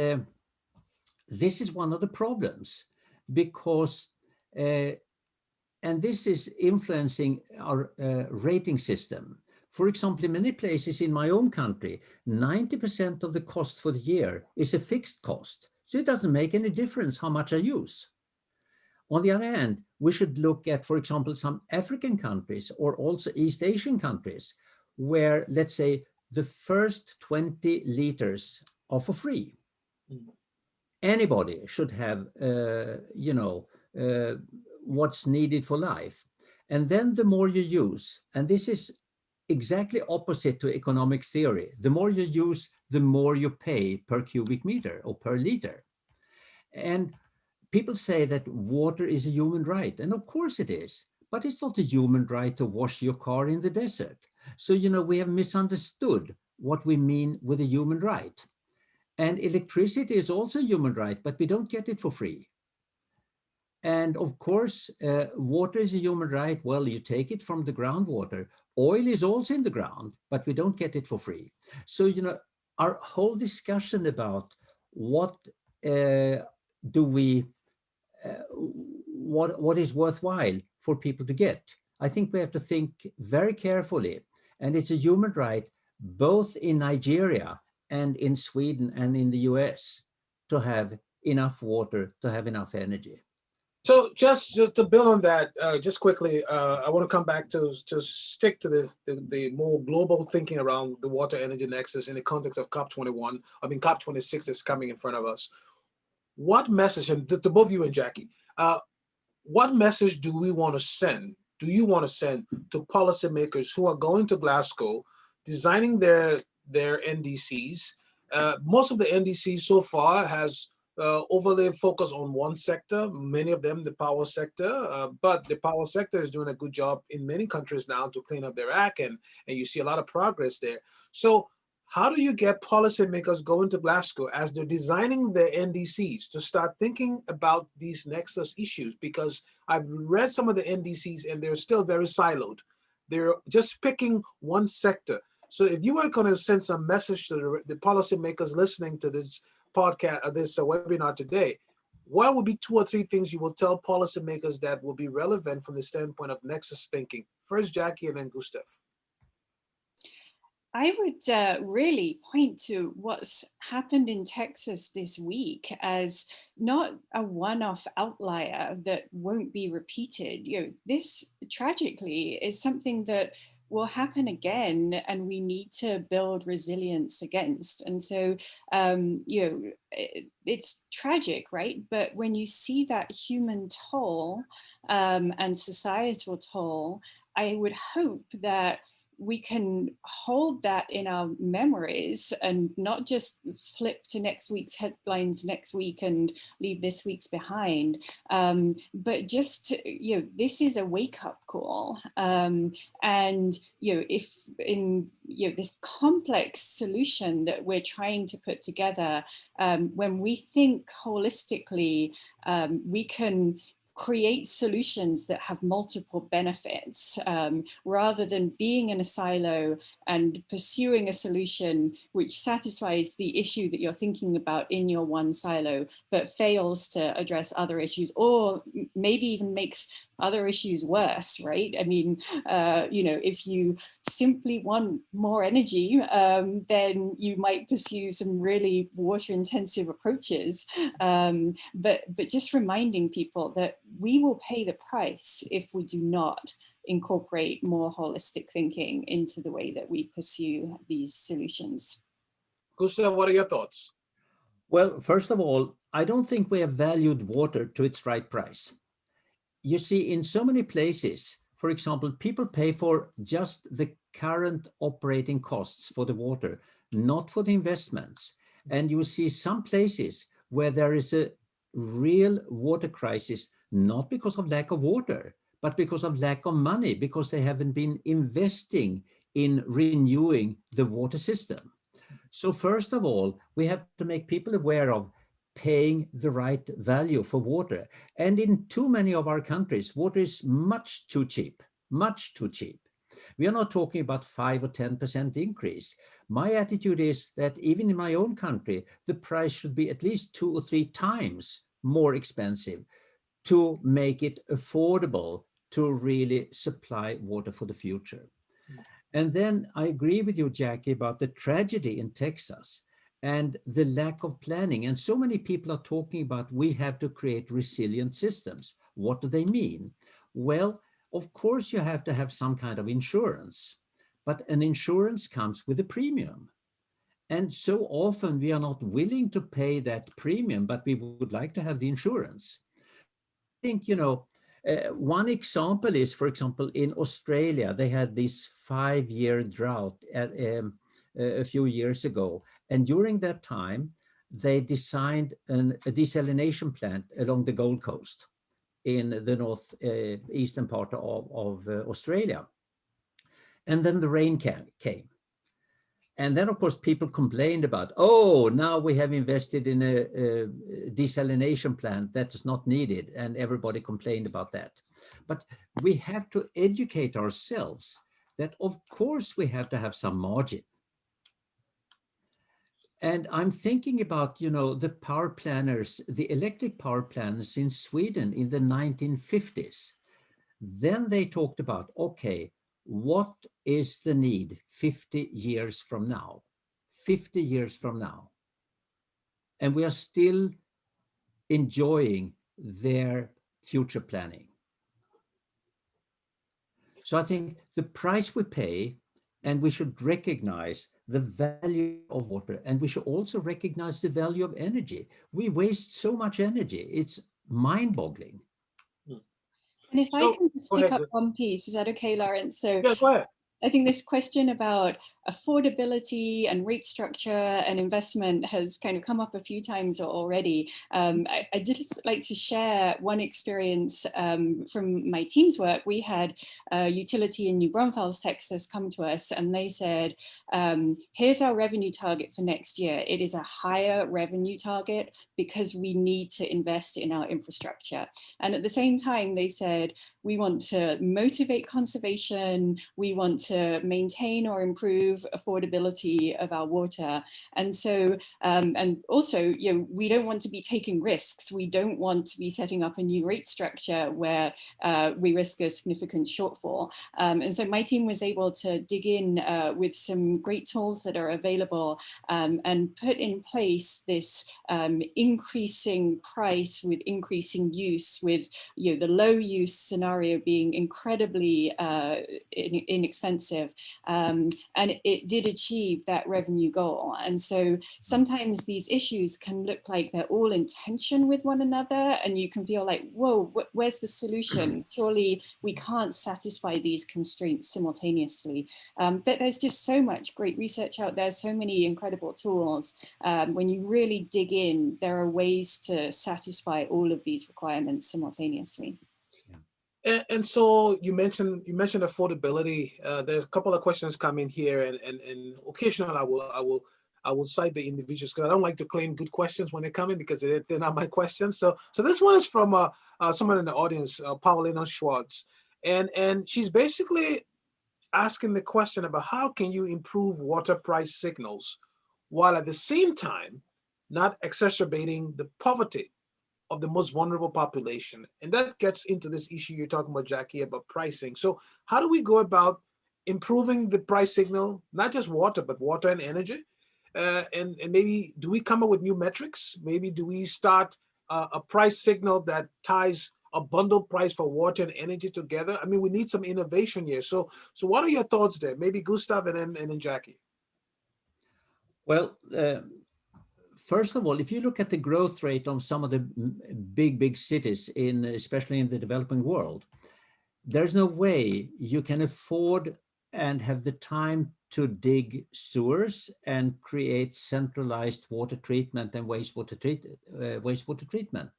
this is one of the problems, because, and this is influencing our rating system. For example, in many places in my own country, 90% of the cost for the year is a fixed cost. So it doesn't make any difference how much I use. On the other hand, we should look at, for example, some African countries or also East Asian countries where, let's say, the first 20 liters are for free. Anybody should have, what's needed for life. And then the more you use, and this is exactly opposite to economic theory, the more you use, the more you pay per cubic meter or per liter. And people say that water is a human right, and of course it is, but it's not a human right to wash your car in the desert. So, we have misunderstood what we mean with a human right. And electricity is also a human right, but we don't get it for free. And of course, water is a human right. Well, you take it from the groundwater. Oil is also in the ground, but we don't get it for free. So, our whole discussion about what do we what is worthwhile for people to get. I think we have to think very carefully, and it's a human right both in Nigeria and in Sweden and in the US to have enough water, to have enough energy. So just to build on that, just quickly, I want to come back to stick to the more global thinking around the water energy nexus in the context of COP21. I mean, COP26 is coming in front of us. What message, and to both you and Jackie, what message do we want to send? Do you want to send to policymakers who are going to Glasgow, designing their NDCs? Most of the NDCs so far has overly focused on one sector, many of them the power sector, but the power sector is doing a good job in many countries now to clean up their act, and you see a lot of progress there. So how do you get policymakers going to Glasgow as they're designing their NDCs to start thinking about these nexus issues? Because I've read some of the NDCs and they're still very siloed. They're just picking one sector. So if you were going to send some message to the policymakers listening to this podcast, this webinar today, what would be 2 or 3 things you will tell policymakers that will be relevant from the standpoint of nexus thinking? First, Jackie, and then Gustav. I would really point to what's happened in Texas this week as not a one-off outlier that won't be repeated. This tragically is something that will happen again, and we need to build resilience against. And so, it's tragic, right? But when you see that human toll and societal toll, I would hope that we can hold that in our memories and not just flip to next week's headlines next week and leave this week's behind, but just, this is a wake-up call. And, if in, this complex solution that we're trying to put together, when we think holistically, we can create solutions that have multiple benefits, rather than being in a silo and pursuing a solution which satisfies the issue that you're thinking about in your one silo, but fails to address other issues, or maybe even makes other issues worse, right? I mean, if you simply want more energy, then you might pursue some really water intensive approaches. But just reminding people that we will pay the price if we do not incorporate more holistic thinking into the way that we pursue these solutions. Gustav, what are your thoughts? Well, first of all, I don't think we have valued water to its right price. You see, in so many places, for example, people pay for just the current operating costs for the water, not for the investments. And you will see some places where there is a real water crisis, not because of lack of water, but because of lack of money, because they haven't been investing in renewing the water system. So first of all, we have to make people aware of paying the right value for water. And in too many of our countries, water is much too cheap, much too cheap. We are not talking about 5 or 10% increase. My attitude is that even in my own country, the price should be at least 2 or 3 times more expensive to make it affordable to really supply water for the future. And then I agree with you, Jackie, about the tragedy in Texas and the lack of planning. And so many people are talking about we have to create resilient systems. What do they mean? Well, of course, you have to have some kind of insurance, but an insurance comes with a premium. And so often we are not willing to pay that premium, but we would like to have the insurance. So I think, one example is, for example, in Australia, they had this 5-year drought a few years ago. And during that time, they designed a desalination plant along the Gold Coast in the northeastern part of Australia. And then the rain came. And then, of course, people complained about, oh, now we have invested in a desalination plant that is not needed. And everybody complained about that. But we have to educate ourselves that, of course, we have to have some margin. And I'm thinking about, the power planners, the electric power planners in Sweden in the 1950s. Then they talked about, okay, what is the need 50 years from now? 50 years from now. And we are still enjoying their future planning. So I think the price we pay, and we should recognize the value of water, and we should also recognize the value of energy. We waste so much energy. It's mind-boggling. And if I can just pick up one piece, is that okay, Lawrence? So yeah, go ahead. I think this question about affordability and rate structure and investment has kind of come up a few times already. I just like to share one experience from my team's work. We had a utility in New Braunfels, Texas come to us and they said, here's our revenue target for next year. It is a higher revenue target because we need to invest in our infrastructure. And at the same time, they said, we want to motivate conservation, we want to maintain or improve affordability of our water. And so, and also, we don't want to be taking risks. We don't want to be setting up a new rate structure where we risk a significant shortfall. And so my team was able to dig in with some great tools that are available and put in place this increasing price with increasing use, with the low use scenario being incredibly inexpensive expensive. And it did achieve that revenue goal. And so sometimes these issues can look like they're all in tension with one another, and you can feel like, whoa, where's the solution? Surely we can't satisfy these constraints simultaneously. But there's just so much great research out there, so many incredible tools. When you really dig in, there are ways to satisfy all of these requirements simultaneously. And so you mentioned affordability. There's a couple of questions coming here, and occasionally I will cite the individuals because I don't like to claim good questions when they come in because they're not my questions. So this one is from someone in the audience, Paulina Schwartz, and she's basically asking the question about how can you improve water price signals while at the same time not exacerbating the poverty of the most vulnerable population. And that gets into this issue you're talking about, Jackie, about pricing. So how do we go about improving the price signal, not just water, but water and energy? And maybe do we come up with new metrics? Maybe do we start a price signal that ties a bundled price for water and energy together? I mean, we need some innovation here. So what are your thoughts there? Maybe Gustav and then Jackie. Well, first of all, if you look at the growth rate of some of the big cities, especially in the developing world, there's no way you can afford and have the time to dig sewers and create centralized water treatment and wastewater treatment.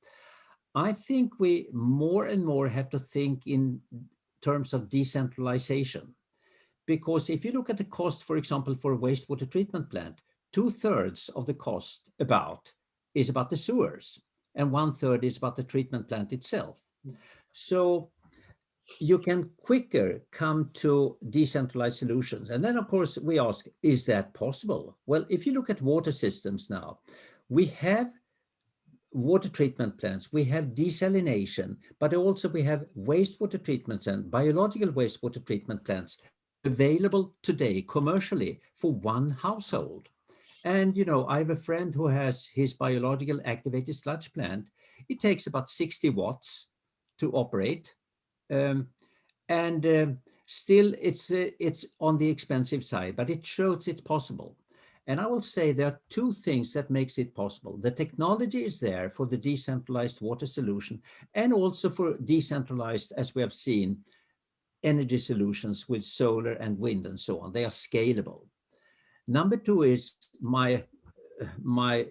I think we more and more have to think in terms of decentralization. Because if you look at the cost, for example, for a wastewater treatment plant, 2/3 of the cost is about the sewers, and 1/3 is about the treatment plant itself. So you can quicker come to decentralized solutions. And then, of course, we ask, is that possible? Well, if you look at water systems now, we have water treatment plants, we have desalination, but also we have wastewater treatments and biological wastewater treatment plants available today commercially for one household. And, I have a friend who has his biological activated sludge plant. It takes about 60 watts to operate. Still, it's on the expensive side, but it shows it's possible. And I will say there are two things that makes it possible. The technology is there for the decentralized water solution, and also for decentralized, as we have seen, energy solutions with solar and wind and so on. They are scalable. Number two is my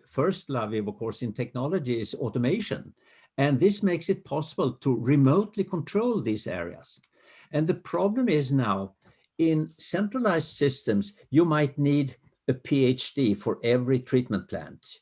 first love, of course, in technology is automation. And this makes it possible to remotely control these areas. And the problem is now, in centralized systems, you might need a PhD for every treatment plant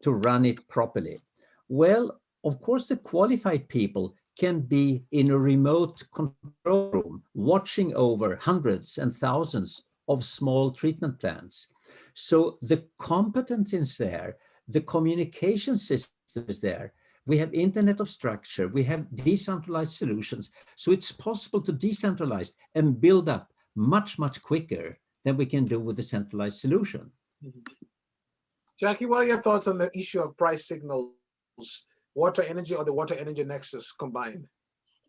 to run it properly. Well, of course, the qualified people can be in a remote control room, watching over hundreds and thousands of small treatment plants. So the competence is there, the communication system is there. We have Internet of Structure, we have decentralized solutions. So it's possible to decentralize and build up much quicker than we can do with a centralized solution. Jackie, what are your thoughts on the issue of price signals, water energy or the water energy nexus combined?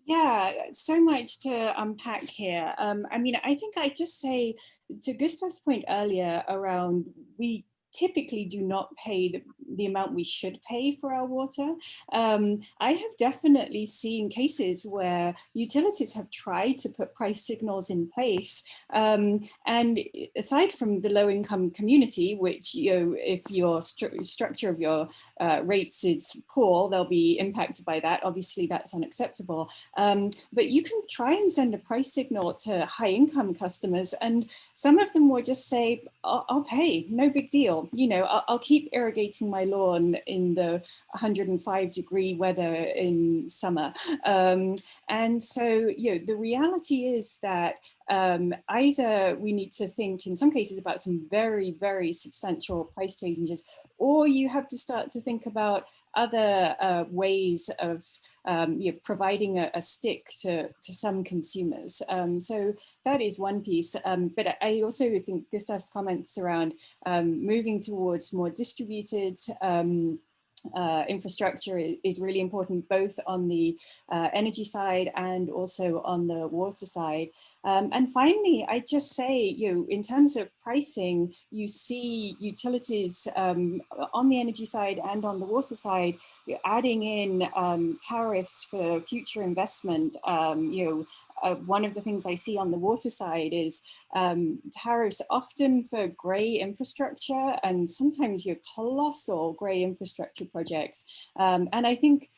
Yeah, so much to unpack here. I think I just say to Gustav's point earlier around we typically do not pay the amount we should pay for our water. I have definitely seen cases where utilities have tried to put price signals in place. And aside from the low income community, which, if your structure of your rates is poor, they'll be impacted by that. Obviously, that's unacceptable. But you can try and send a price signal to high income customers, and some of them will just say, I'll pay, no big deal. I'll keep irrigating my lawn in the 105-degree weather in summer. And so, the reality is that either we need to think in some cases about some very, very substantial price changes, or you have to start to think about other ways of providing a stick to some consumers. So that is one piece. But I also think Gustav's comments around moving towards more distributed infrastructure is really important, both on the energy side and also on the water side. And finally, I just say, in terms of pricing, you see utilities on the energy side and on the water side, you're adding in tariffs for future investment. One of the things I see on the water side is tariffs often for grey infrastructure, and sometimes your colossal grey infrastructure projects. And I think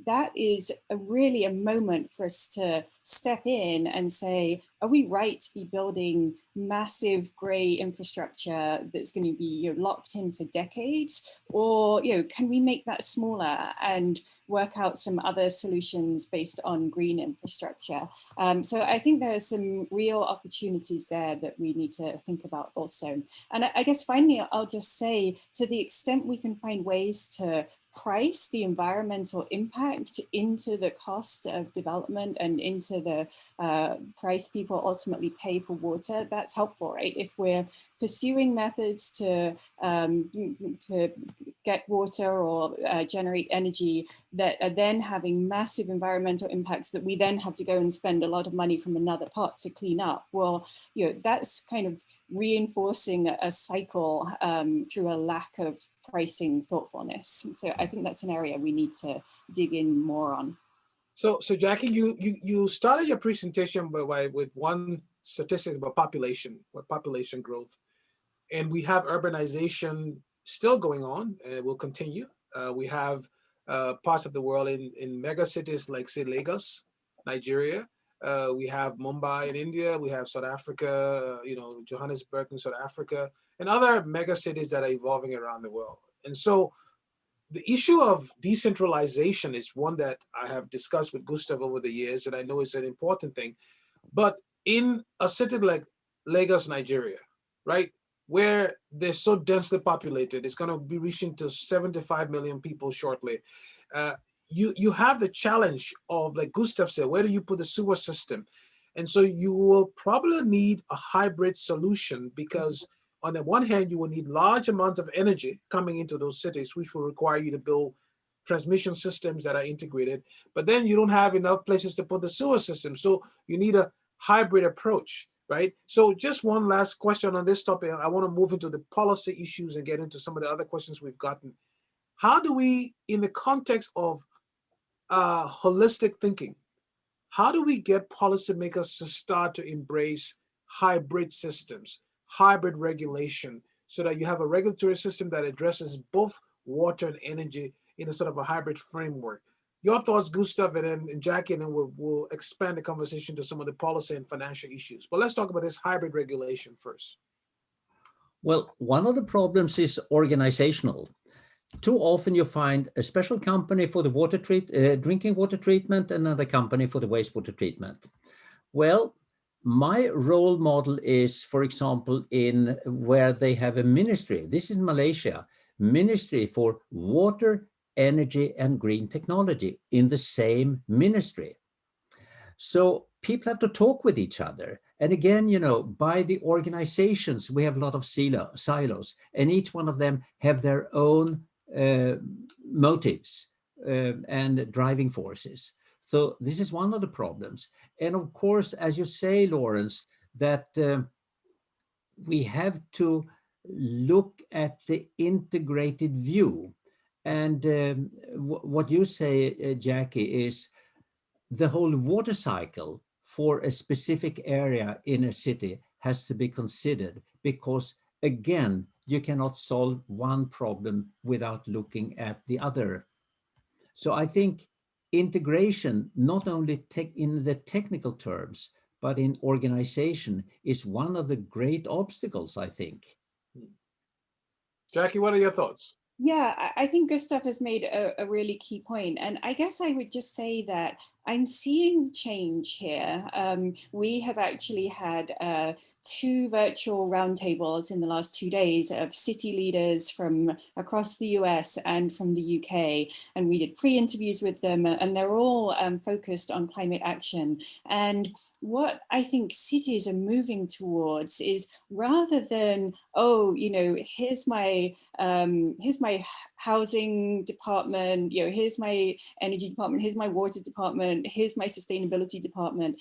that is really a moment for us to step in and say, are we right to be building massive grey infrastructure that's going to be locked in for decades? Or can we make that smaller and work out some other solutions based on green infrastructure? So I think there are some real opportunities there that we need to think about also. And I guess finally, I'll just say, to the extent we can find ways to price the environmental impact into the cost of development and into the price people ultimately pay for water, that's helpful, right? If we're pursuing methods to get water or generate energy that are then having massive environmental impacts that we then have to go and spend a lot of money from another pot to clean up, well, that's kind of reinforcing a cycle through a lack of pricing thoughtfulness. So I think that's an area we need to dig in more on. So Jackie, you started your presentation with one statistic about population growth, and we have urbanization still going on, and it will continue. We have parts of the world in mega cities like, say, Lagos, Nigeria. We have Mumbai in India. We have South Africa, Johannesburg in South Africa, and other mega cities that are evolving around the world. And so the issue of decentralization is one that I have discussed with Gustav over the years, and I know it's an important thing. But in a city like Lagos, Nigeria, right, where they're so densely populated, it's going to be reaching to 75 million people shortly. You have the challenge of, like Gustav said, where do you put the sewer system? And so you will probably need a hybrid solution, because on the one hand, you will need large amounts of energy coming into those cities, which will require you to build transmission systems that are integrated, but then you don't have enough places to put the sewer system. So you need a hybrid approach, right? So just one last question on this topic. I want to move into the policy issues and get into some of the other questions we've gotten. How do we, in the context of holistic thinking, how do we get policymakers to start to embrace hybrid systems, hybrid regulation, so that you have a regulatory system that addresses both water and energy in a sort of a hybrid framework? Your thoughts, Gustav, and Jackie, and then we'll expand the conversation to some of the policy and financial issues. But let's talk about this hybrid regulation first. Well, one of the problems is organizational. Too often you find a special company for the drinking water treatment, another company for the wastewater treatment. Well, my role model is, for example, in where they have a ministry. This is Malaysia, Ministry for Water, Energy and Green Technology in the same ministry. So people have to talk with each other. And again, by the organizations, we have a lot of silos, and each one of them have their own motives and driving forces. So this is one of the problems. And of course, as you say, Lawrence, that we have to look at the integrated view. And what you say, Jackie, is the whole water cycle for a specific area in a city has to be considered, because again, you cannot solve one problem without looking at the other. So I think integration, not only in the technical terms, but in organization, is one of the great obstacles, I think. Jackie, what are your thoughts? Yeah, I think Gustav has made a really key point. And I guess I would just say that I'm seeing change here. We have actually had 2 virtual roundtables in the last 2 days of city leaders from across the US and from the UK. And we did pre-interviews with them, and they're all focused on climate action. And what I think cities are moving towards is, rather than, here's my housing department, here's my energy department, here's my water department, here's my sustainability department.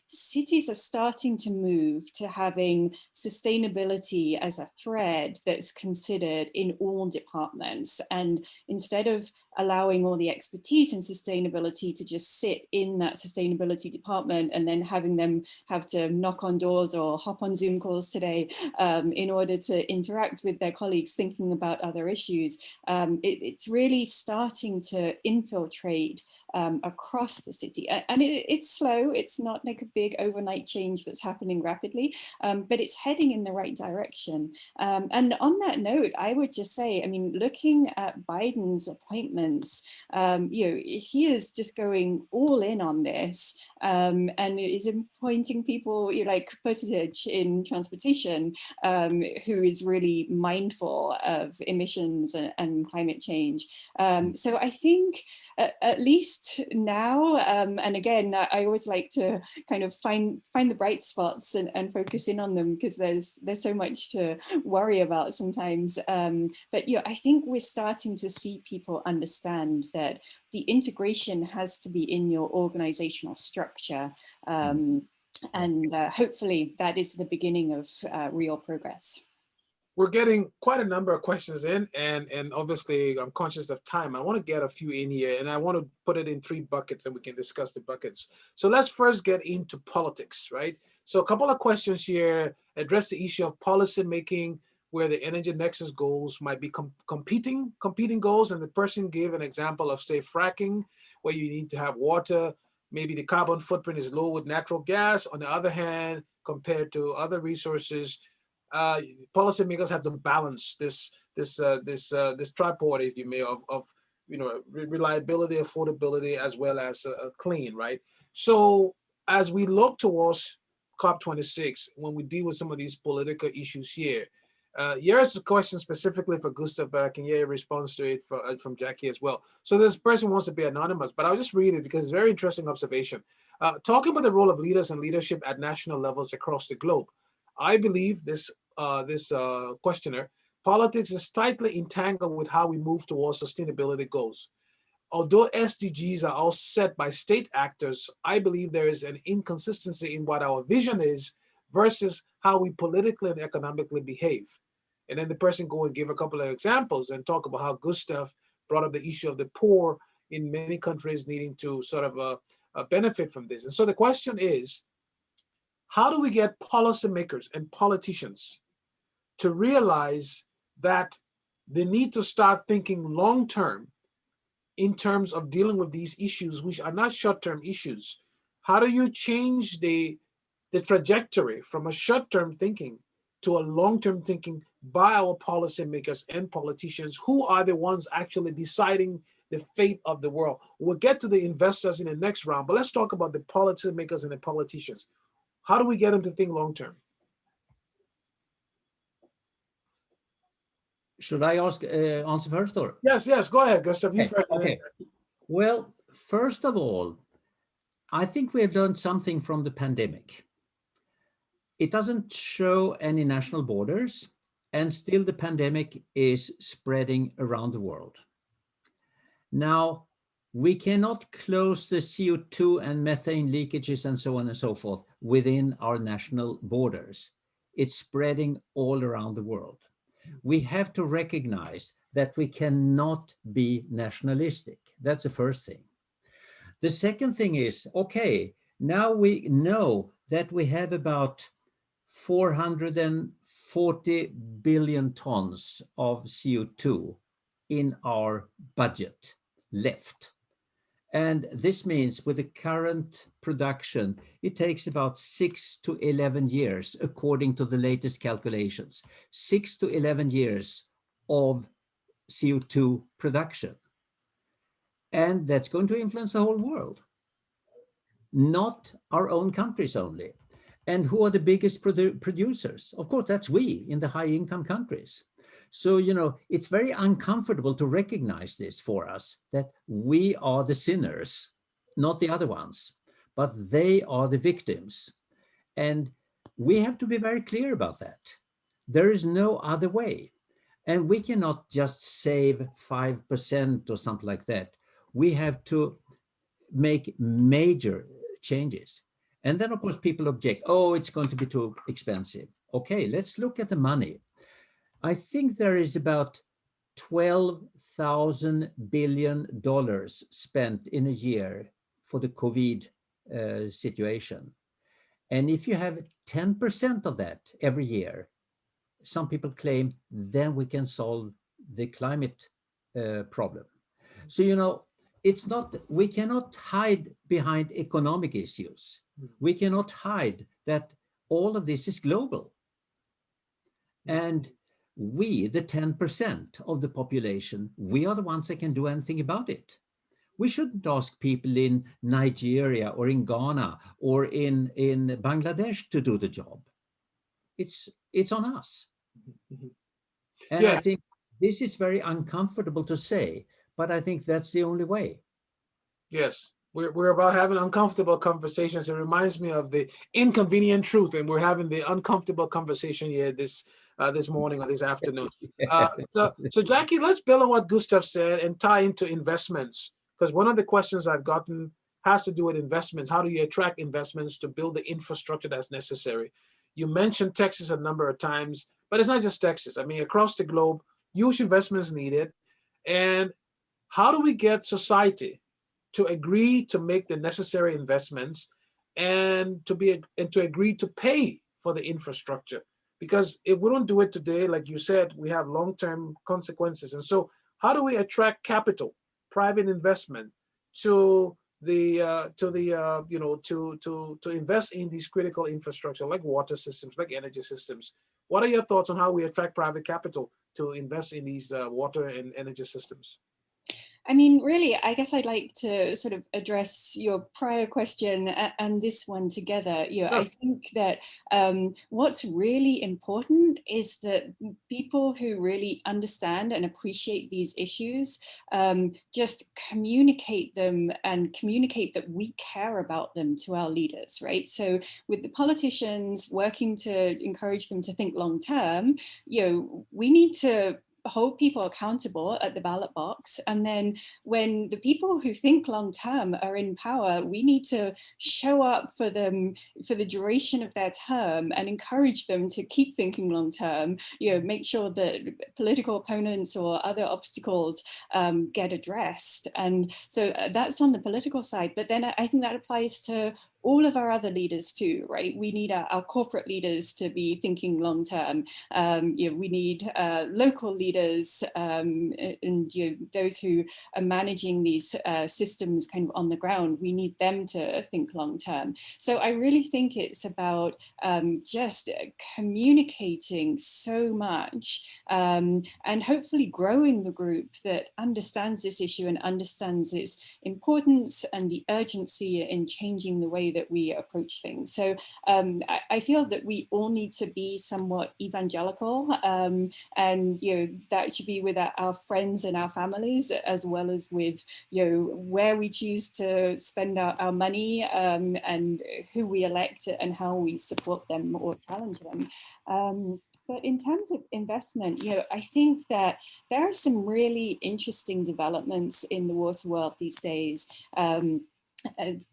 Cities are starting to move to having sustainability as a thread that's considered in all departments. And instead of allowing all the expertise in sustainability to just sit in that sustainability department and then having them have to knock on doors or hop on Zoom calls today in order to interact with their colleagues thinking about other issues, it's really starting to infiltrate across the city. And it's slow, it's not like a big overnight change that's happening rapidly, but it's heading in the right direction. And on that note, I would just say, I mean, looking at Biden's appointments, he is just going all in on this and is appointing people like Buttigieg in transportation, who is really mindful of emissions and climate change. So I think at least now, and again, I always like to kind of find the bright spots and focus in on them, because there's so much to worry about sometimes. But I think we're starting to see people understand that the integration has to be in your organizational structure. And hopefully that is the beginning of real progress. We're getting quite a number of questions in, and obviously I'm conscious of time. I want to get a few in here, and I want to put it in 3 buckets, and we can discuss the buckets. So let's first get into politics, right? So a couple of questions here address the issue of policy making, where the energy nexus goals might be competing goals, and the person gave an example of, say, fracking, where you need to have water. Maybe the carbon footprint is low with natural gas. On the other hand, compared to other resources, policymakers have to balance this tripod, if you may, of reliability, affordability, as well as clean, right? So as we look towards COP26, when we deal with some of these political issues here, here's a question specifically for Gustav, but I can hear a response to it from Jackie as well. So this person wants to be anonymous, but I'll just read it because it's a very interesting observation. Talking about the role of leaders and leadership at national levels across the globe, I believe this questioner, politics is tightly entangled with how we move towards sustainability goals. Although SDGs are all set by state actors, I believe there is an inconsistency in what our vision is versus how we politically and economically behave. And then the person go and give a couple of examples and talk about how Gustav brought up the issue of the poor in many countries needing to sort of benefit from this. And so the question is, how do we get policymakers and politicians to realize that they need to start thinking long-term in terms of dealing with these issues, which are not short-term issues? How do you change the trajectory from a short-term thinking to a long-term thinking by our policymakers and politicians, who are the ones actually deciding the fate of the world? We'll get to the investors in the next round, but let's talk about the policymakers and the politicians. How do we get them to think long-term? Should I answer first, or? Yes, go ahead, Gustav. You first. Okay. Well, first of all, I think we have learned something from the pandemic. It doesn't show any national borders, and still the pandemic is spreading around the world. Now, we cannot close the CO2 and methane leakages and so on and so forth within our national borders. It's spreading all around the world. We have to recognize that we cannot be nationalistic. That's the first thing. The second thing is, okay, now we know that we have about 440 billion tons of CO2 in our budget left. And this means with the current production, it takes about 6 to 11 years, according to the latest calculations, 6 to 11 years of CO2 production. And that's going to influence the whole world, not our own countries only. And who are the biggest producers? Of course, that's we in the high income countries. So, it's very uncomfortable to recognize this for us, that we are the sinners, not the other ones, but they are the victims. And we have to be very clear about that. There is no other way. And we cannot just save 5% or something like that. We have to make major changes. And then, of course, people object, oh, it's going to be too expensive. Okay, let's look at the money. I think there is about $12,000 billion spent in a year for the COVID situation. And if you have 10% of that every year, some people claim, then we can solve the climate problem. So, it's not, we cannot hide behind economic issues. We cannot hide that all of this is global. And we, the 10% of the population, we are the ones that can do anything about it. We shouldn't ask people in Nigeria or in Ghana or in Bangladesh to do the job. It's on us. And Yeah. I think this is very uncomfortable to say, but I think that's the only way. Yes, we're about having uncomfortable conversations. It reminds me of the inconvenient truth, and we're having the uncomfortable conversation here this morning or this afternoon. So Jackie, let's build on what Gustav said and tie into investments, because one of the questions I've gotten has to do with investments. How do you attract investments to build the infrastructure that's necessary? You mentioned Texas a number of times, but it's not just Texas. I mean, across the globe, huge investments needed. And how do we get society to agree to make the necessary investments and to agree to pay for the infrastructure? Because if we don't do it today, like you said, we have long-term consequences. And so how do we attract capital, private investment to invest in these critical infrastructure like water systems, like energy systems? What are your thoughts on how we attract private capital to invest in these water and energy systems? I mean, really, I guess I'd like to sort of address your prior question and this one together. Sure. I think that what's really important is that people who really understand and appreciate these issues just communicate them and communicate that we care about them to our leaders, right? So with the politicians working to encourage them to think long term, we need to hold people accountable at the ballot box. And then when the people who think long term are in power, we need to show up for them for the duration of their term and encourage them to keep thinking long term, make sure that political opponents or other obstacles get addressed. And so that's on the political side. But then I think that applies to all of our other leaders too, right? We need our corporate leaders to be thinking long term. We need local leaders and those who are managing these systems kind of on the ground. We need them to think long term. So I really think it's about just communicating so much and hopefully growing the group that understands this issue and understands its importance and the urgency in changing the way that we approach things. So I feel that we all need to be somewhat evangelical, and that should be with our friends and our families, as well as with where we choose to spend our money and who we elect and how we support them or challenge them. But in terms of investment, I think that there are some really interesting developments in the water world these days.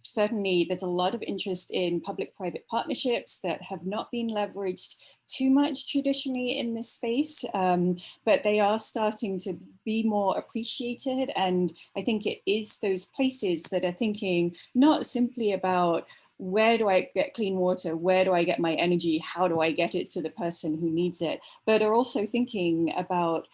Certainly, there's a lot of interest in public-private partnerships that have not been leveraged too much traditionally in this space, but they are starting to be more appreciated. And I think it is those places that are thinking not simply about where do I get clean water? Where do I get my energy? How do I get it to the person who needs it? But are also thinking about,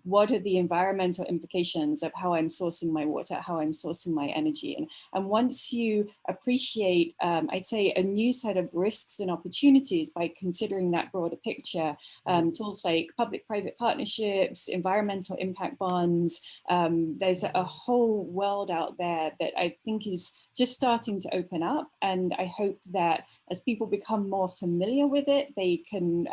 what are the environmental implications of how I'm sourcing my water, how I'm sourcing my energy? And once you appreciate, I'd say, a new set of risks and opportunities by considering that broader picture, tools like public-private partnerships, environmental impact bonds, there's a whole world out there that I think is just starting to open up. And I hope that as people become more familiar with it, they can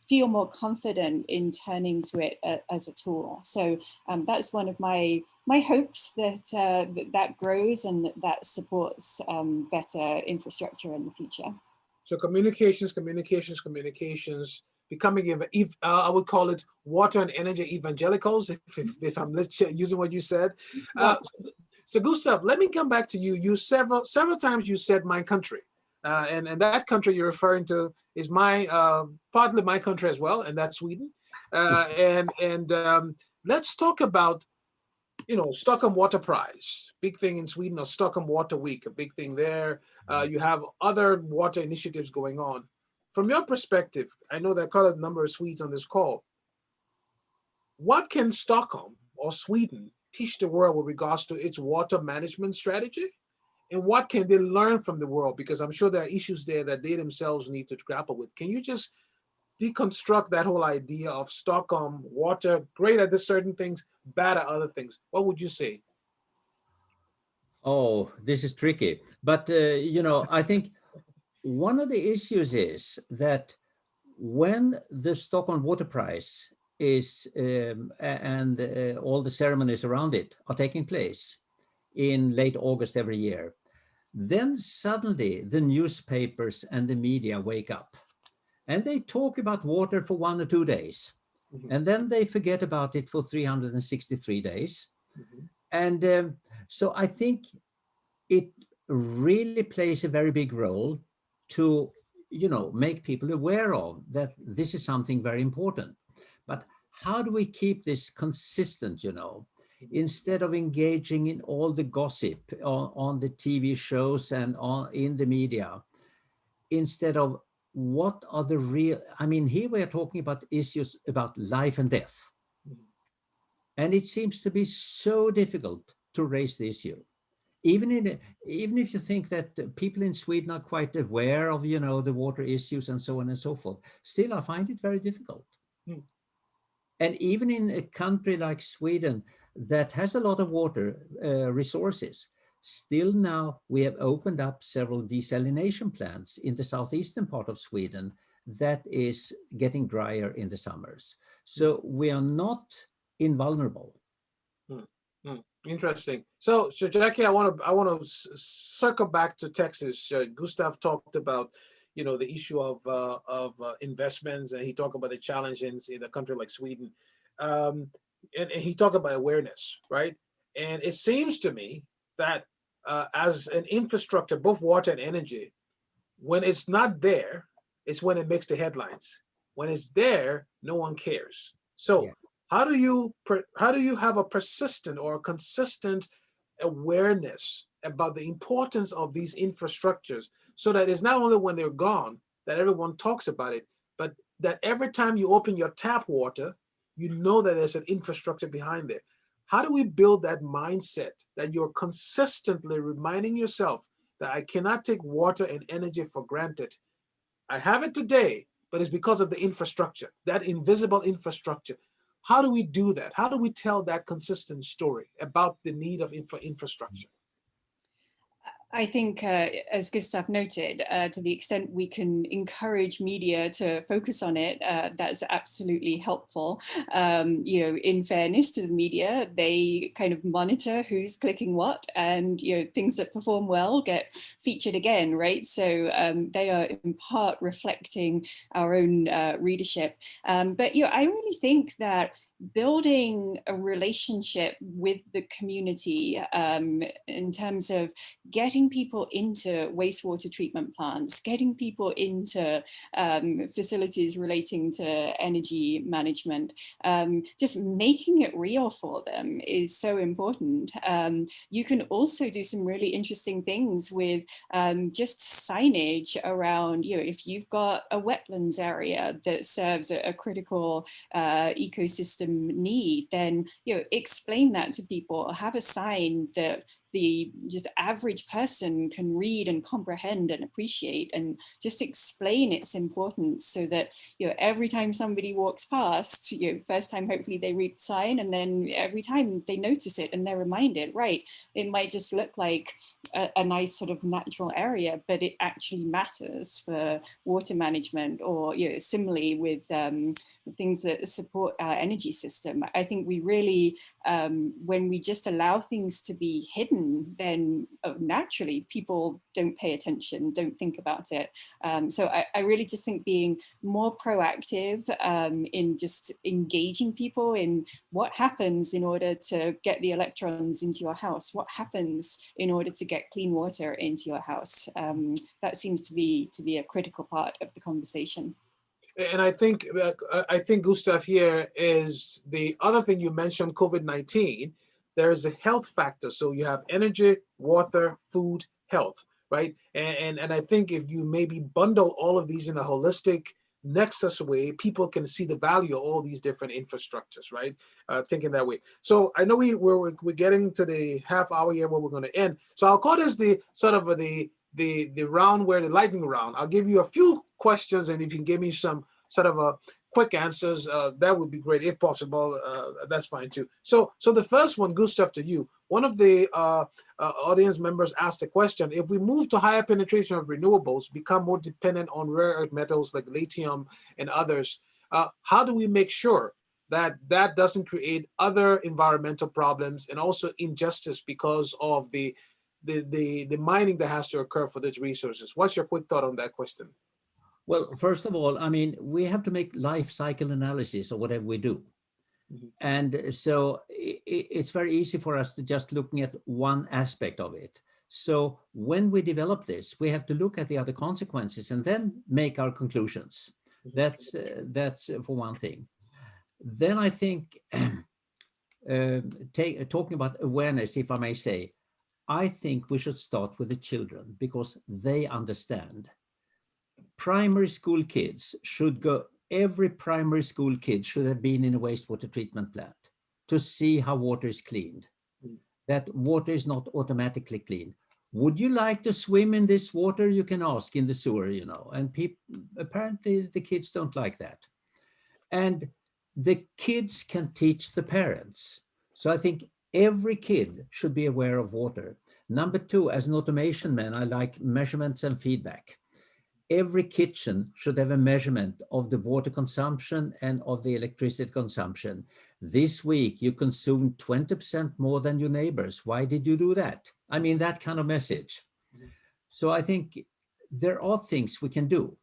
feel more confident in turning to it as a tool. So that's one of my hopes, that that grows and that supports better infrastructure in the future. So communications, becoming, I would call it water and energy evangelicals, if I'm using what you said. So Gustav, let me come back to you. You several times you said my country. And that country you're referring to is partly my country as well, and that's Sweden. Let's talk about, Stockholm Water Prize, big thing in Sweden, or Stockholm Water Week, a big thing there. You have other water initiatives going on. From your perspective, I know there are quite a number of Swedes on this call. What can Stockholm or Sweden teach the world with regards to its water management strategy? And what can they learn from the world? Because I'm sure there are issues there that they themselves need to grapple with. Can you just deconstruct that whole idea of Stockholm water, great at this certain things, bad at other things? What would you say? Oh, this is tricky. But, I think one of the issues is that when the Stockholm Water Prize is, and all the ceremonies around it are taking place in late August every year, then suddenly the newspapers and the media wake up and they talk about water for 1 or 2 days. Mm-hmm. And then they forget about it for 363 days. Mm-hmm. And so I think it really plays a very big role to, make people aware of that this is something very important. But how do we keep this consistent, instead of engaging in all the gossip on the TV shows and in the media, instead of what are the real, here we are talking about issues about life and death. Mm-hmm. And it seems to be so difficult to raise the issue. Even if you think that people in Sweden are quite aware of, the water issues and so on and so forth, still I find it very difficult. Mm. And even in a country like Sweden that has a lot of water resources, still now we have opened up several desalination plants in the southeastern part of Sweden that is getting drier in the summers. So we are not invulnerable. Interesting. So Jackie, I want to circle back to Texas. Gustav talked about, the issue of investments, and he talked about the challenges in a country like Sweden, and he talked about awareness, right? And it seems to me that as an infrastructure, both water and energy, when it's not there, it's when it makes the headlines. When it's there, no one cares. So. Yeah. How do you have a persistent or consistent awareness about the importance of these infrastructures, so that it's not only when they're gone that everyone talks about it, but that every time you open your tap water, you know that there's an infrastructure behind there? How do we build that mindset that you're consistently reminding yourself that I cannot take water and energy for granted? I have it today, but it's because of the infrastructure, that invisible infrastructure. How do we do that? How do we tell that consistent story about the need of infrastructure? I think, as Gustav noted, to the extent we can encourage media to focus on it, that's absolutely helpful. In fairness to the media, they kind of monitor who's clicking what, and things that perform well get featured again, right? So they are in part reflecting our own readership. But I really think that building a relationship with the community in terms of getting people into wastewater treatment plants, getting people into facilities relating to energy management, just making it real for them is so important. You can also do some really interesting things with just signage around, if you've got a wetlands area that serves a critical ecosystem need, then explain that to people. Have a sign that the just average person can read and comprehend and appreciate, and just explain its importance, so that every time somebody walks past, first time hopefully they read the sign, and then every time they notice it and they're reminded, right, it might just look like a nice sort of natural area, but it actually matters for water management, or similarly with things that support our energy system. I think we really, when we just allow things to be hidden, then naturally people don't pay attention, don't think about it. So I really just think being more proactive in just engaging people in what happens in order to get the electrons into your house, what happens in order to get clean water into your house. That seems to be a critical part of the conversation. And I think Gustav, here is the other thing you mentioned, COVID-19. There is a health factor. So you have energy, water, food, health, right? And I think if you maybe bundle all of these in a holistic nexus way, people can see the value of all these different infrastructures, right? Thinking that way. So I know we're getting to the half hour here where we're going to end. So I'll call this the sort of the round where the lightning round. I'll give you a few questions, and if you can give me some sort of a quick answers, that would be great. If possible, that's fine too. So the first one, Gustav, to you. One of the audience members asked a question: if we move to higher penetration of renewables, become more dependent on rare earth metals like lithium and others, how do we make sure that that doesn't create other environmental problems and also injustice because of the mining that has to occur for these resources? What's your quick thought on that question? Well, first of all, I mean, we have to make life cycle analysis of whatever we do. Mm-hmm. And so it's very easy for us to just looking at one aspect of it. So when we develop this, we have to look at the other consequences and then make our conclusions. That's for one thing. Then I think, talking about awareness, if I may say, I think we should start with the children because they understand. Primary school kids should go, every primary school kid should have been in a wastewater treatment plant to see how water is cleaned, that water is not automatically clean. Would you like to swim in this water? You can ask in the sewer, you know, and apparently the kids don't like that. And the kids can teach the parents. So I think every kid should be aware of water. Number two, as an automation man, I like measurements and feedback. Every kitchen should have a measurement of the water consumption and of the electricity consumption. This week, you consumed 20% more than your neighbors. Why did you do that? I mean, that kind of message. So I think there are things we can do.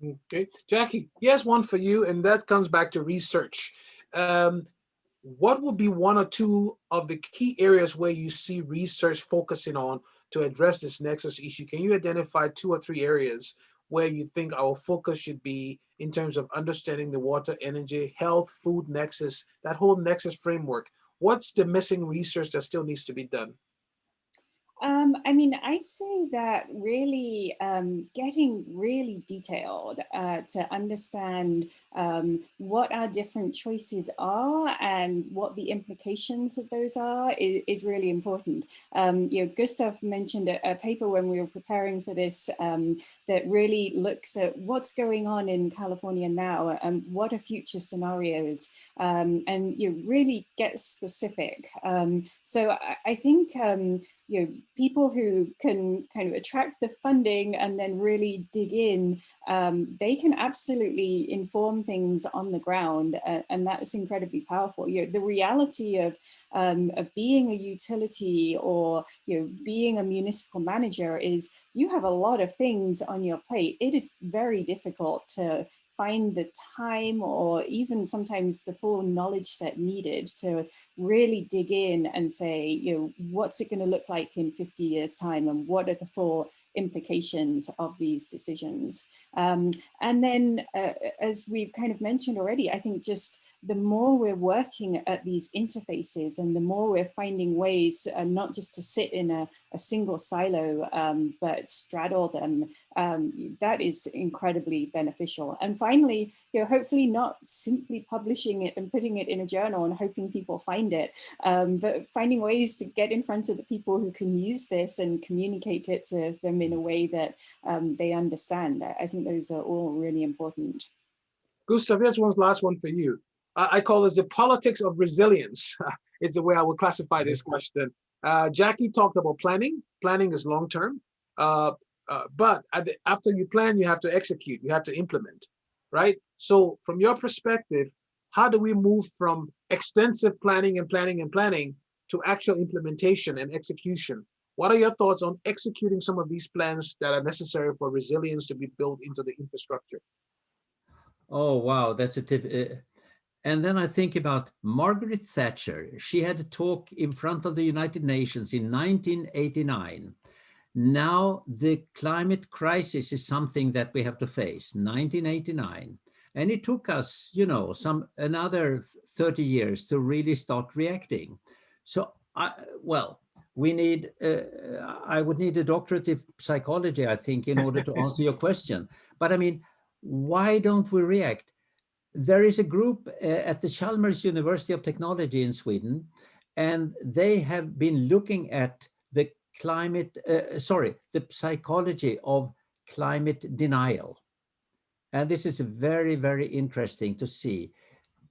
Okay, Jackie, here's one for you, and that comes back to research. What would be one or two of the key areas where you see research focusing on to address this nexus issue? Can you identify 2 or 3 areas where you think our focus should be in terms of understanding the water, energy, health, food nexus, that whole nexus framework? What's the missing research that still needs to be done? I mean, I'd say that really getting really detailed to understand what our different choices are and what the implications of those are is really important. You know, Gustav mentioned a paper when we were preparing for this that really looks at what's going on in California now and what are future scenarios, and you really get specific. So I think you know, people who can kind of attract the funding and then really dig in, they can absolutely inform things on the ground, and that's incredibly powerful. You know, the reality of being a utility or being a municipal manager is you have a lot of things on your plate. It is very difficult to find the time or even sometimes the full knowledge set needed to really dig in and say, what's it going to look like in 50 years time and what are the full implications of these decisions. And then as we've kind of mentioned already, I think just the more we're working at these interfaces and the more we're finding ways not just to sit in a single silo, but straddle them, that is incredibly beneficial. And finally, hopefully not simply publishing it and putting it in a journal and hoping people find it, but finding ways to get in front of the people who can use this and communicate it to them in a way that they understand. I think those are all really important. Gustav, here's one last one for you. I call this the politics of resilience, is the way I would classify this question. Jackie talked about planning. Planning is long-term, but after you plan, you have to execute, you have to implement, right? So from your perspective, how do we move from extensive planning and planning and planning to actual implementation and execution? What are your thoughts on executing some of these plans that are necessary for resilience to be built into the infrastructure? Oh, wow, that's a and then I think about Margaret Thatcher. She had a talk in front of the United Nations in 1989. Now the climate crisis is something that we have to face, 1989. And it took us, another 30 years to really start reacting. So, we need, I would need a doctorate in psychology, I think, in order to answer your question. But I mean, why don't we react? There is a group at the Chalmers University of Technology in Sweden, and they have been looking at the the psychology of climate denial. And this is very, very interesting to see.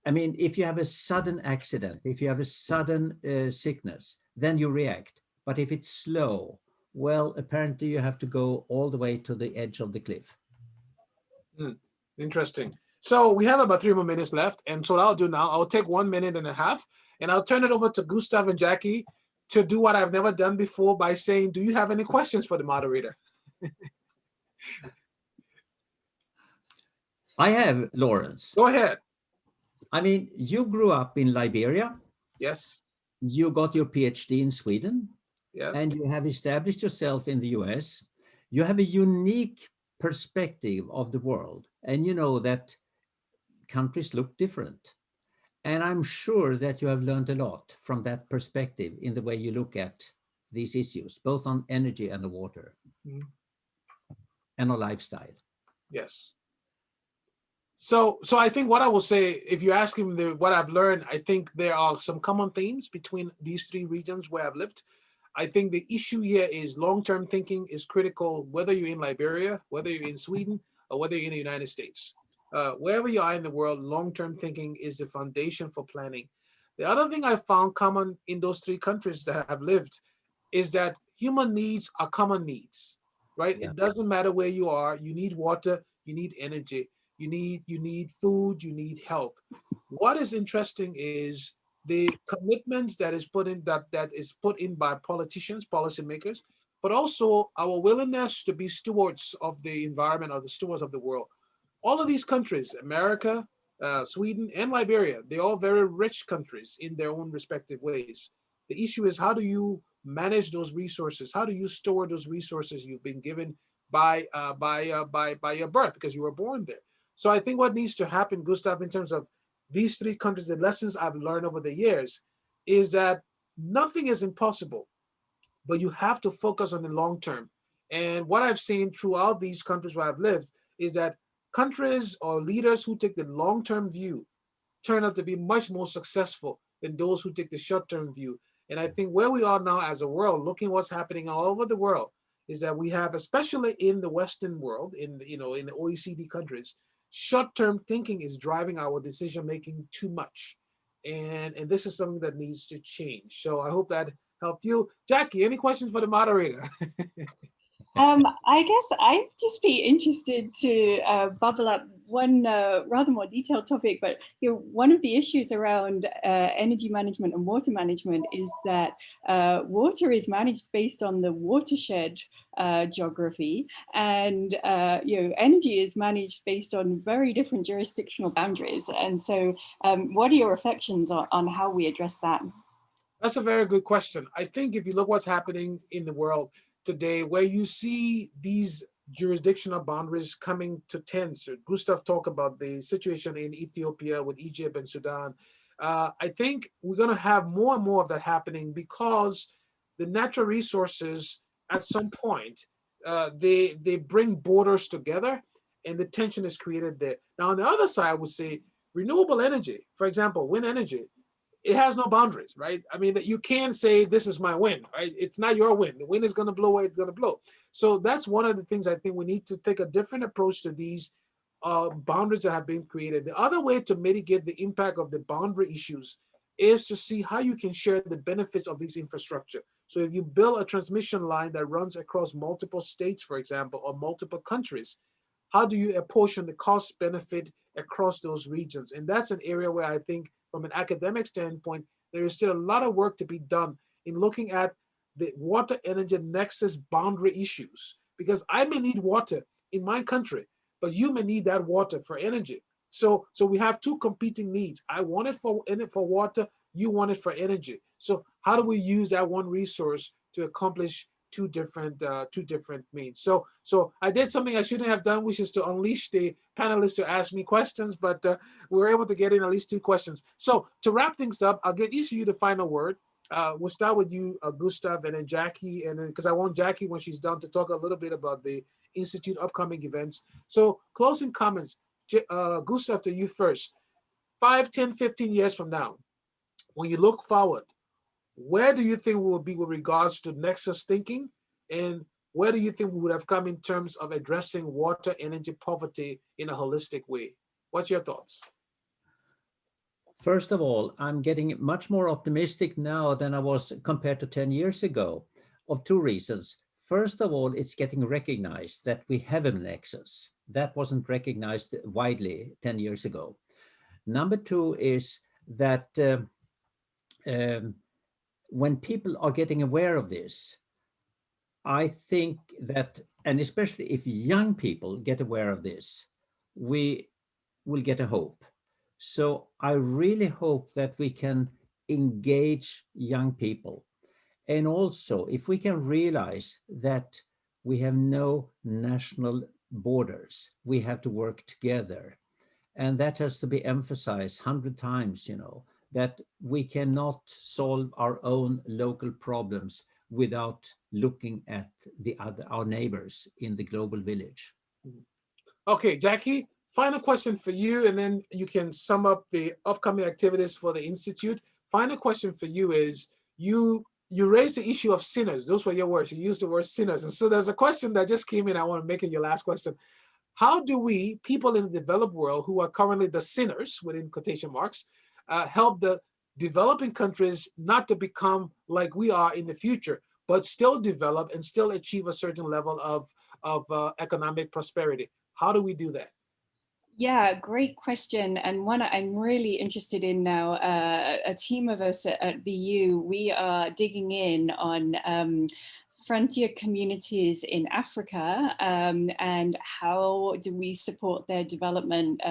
I mean, if you have a sudden accident, if you have a sudden sickness, then you react. But if it's slow, well, apparently you have to go all the way to the edge of the cliff. Interesting. So we have about 3 more minutes left. And so what I'll do now, I'll take 1.5 minutes and I'll turn it over to Gustav and Jackie to do what I've never done before by saying, do you have any questions for the moderator? I have, Lawrence. Go ahead. I mean, you grew up in Liberia. Yes. You got your PhD in Sweden. Yeah. And you have established yourself in the US. You have a unique perspective of the world. And you know that countries look different. And I'm sure that you have learned a lot from that perspective in the way you look at these issues, both on energy and the water and on lifestyle. Yes. So I think what I will say, if you're asking me what I've learned, I think there are some common themes between these 3 regions where I've lived. I think the issue here is long-term thinking is critical, whether you're in Liberia, whether you're in Sweden, or whether you're in the United States. Wherever you are in the world, long-term thinking is the foundation for planning. The other thing I found common in those 3 countries that have lived is that human needs are common needs, right? Yeah. It doesn't matter where you are. You need water, you need energy, you need food, you need health. What is interesting is the commitments that is put in by politicians, policymakers, but also our willingness to be stewards of the environment or the stewards of the world. All of these countries, America, Sweden, and Liberia, they're all very rich countries in their own respective ways. The issue is, how do you manage those resources? How do you store those resources you've been given by your birth, because you were born there? So I think what needs to happen, Gustav, in terms of these 3 countries, the lessons I've learned over the years, is that nothing is impossible, but you have to focus on the long term. And what I've seen throughout these countries where I've lived is that countries or leaders who take the long-term view turn out to be much more successful than those who take the short-term view. And I think where we are now as a world, looking what's happening all over the world, is that we have, especially in the Western world, in the OECD countries, short-term thinking is driving our decision-making too much. And this is something that needs to change. So I hope that helped you. Jackie, any questions for the moderator? I guess I'd just be interested to bubble up one rather more detailed topic, but one of the issues around energy management and water management is that water is managed based on the watershed geography, and energy is managed based on very different jurisdictional boundaries. And so what are your reflections on how we address that? That's a very good question. I think if you look what's happening in the world today, where you see these jurisdictional boundaries coming to tend. So Gustav talked about the situation in Ethiopia with Egypt and Sudan. I think we're going to have more and more of that happening, because the natural resources at some point, they bring borders together, and the tension is created there. Now, on the other side, I would say renewable energy, for example, wind energy, it has no boundaries, right? I mean, that you can't say this is my wind, right? It's not your wind. The wind is going to blow where it's going to blow. So that's one of the things I think we need to take a different approach to these boundaries that have been created. The other way to mitigate the impact of the boundary issues is to see how you can share the benefits of this infrastructure. So if you build a transmission line that runs across multiple states, for example, or multiple countries, how do you apportion the cost benefit across those regions. And that's an area where I think from an academic standpoint, there is still a lot of work to be done in looking at the water energy nexus boundary issues, because I may need water in my country, but you may need that water for energy. So we have two competing needs. I want it for water, you want it for energy. So how do we use that one resource to accomplish two different means? So I did something I shouldn't have done, which is to unleash the panelists to ask me questions, but we were able to get in at least two questions. So to wrap things up, I'll get each of you the final word. We'll start with you, Gustav, and then Jackie, and then because I want Jackie, when she's done, to talk a little bit about the Institute upcoming events. So closing comments, Gustav, to you first. 5, 10, 15 years from now, when you look forward, where do you think we will be with regards to Nexus thinking? And where do you think we would have come in terms of addressing water energy poverty in a holistic way? What's your thoughts? First of all, I'm getting much more optimistic now than I was compared to 10 years ago, of two reasons. First of all, it's getting recognized that we have a nexus. That wasn't recognized widely 10 years ago. Number two is that when people are getting aware of this, I think that, and especially if young people get aware of this, we will get a hope. So I really hope that we can engage young people. And also, if we can realize that we have no national borders, we have to work together. And that has to be emphasized 100 times, that we cannot solve our own local problems without looking at our neighbors in the global village. Okay, Jackie, final question for you, and then you can sum up the upcoming activities for the Institute. Final question for you is, you raised the issue of sinners. Those were your words. You used the word sinners. And so there's a question that just came in. I want to make it your last question. How do we, people in the developed world who are currently the sinners, within quotation marks, help the developing countries not to become like we are in the future, but still develop and still achieve a certain level of economic prosperity? How do we do that? Yeah, great question, and one I'm really interested in now. A team of us at BU, we are digging in on frontier communities in Africa, and how do we support their development,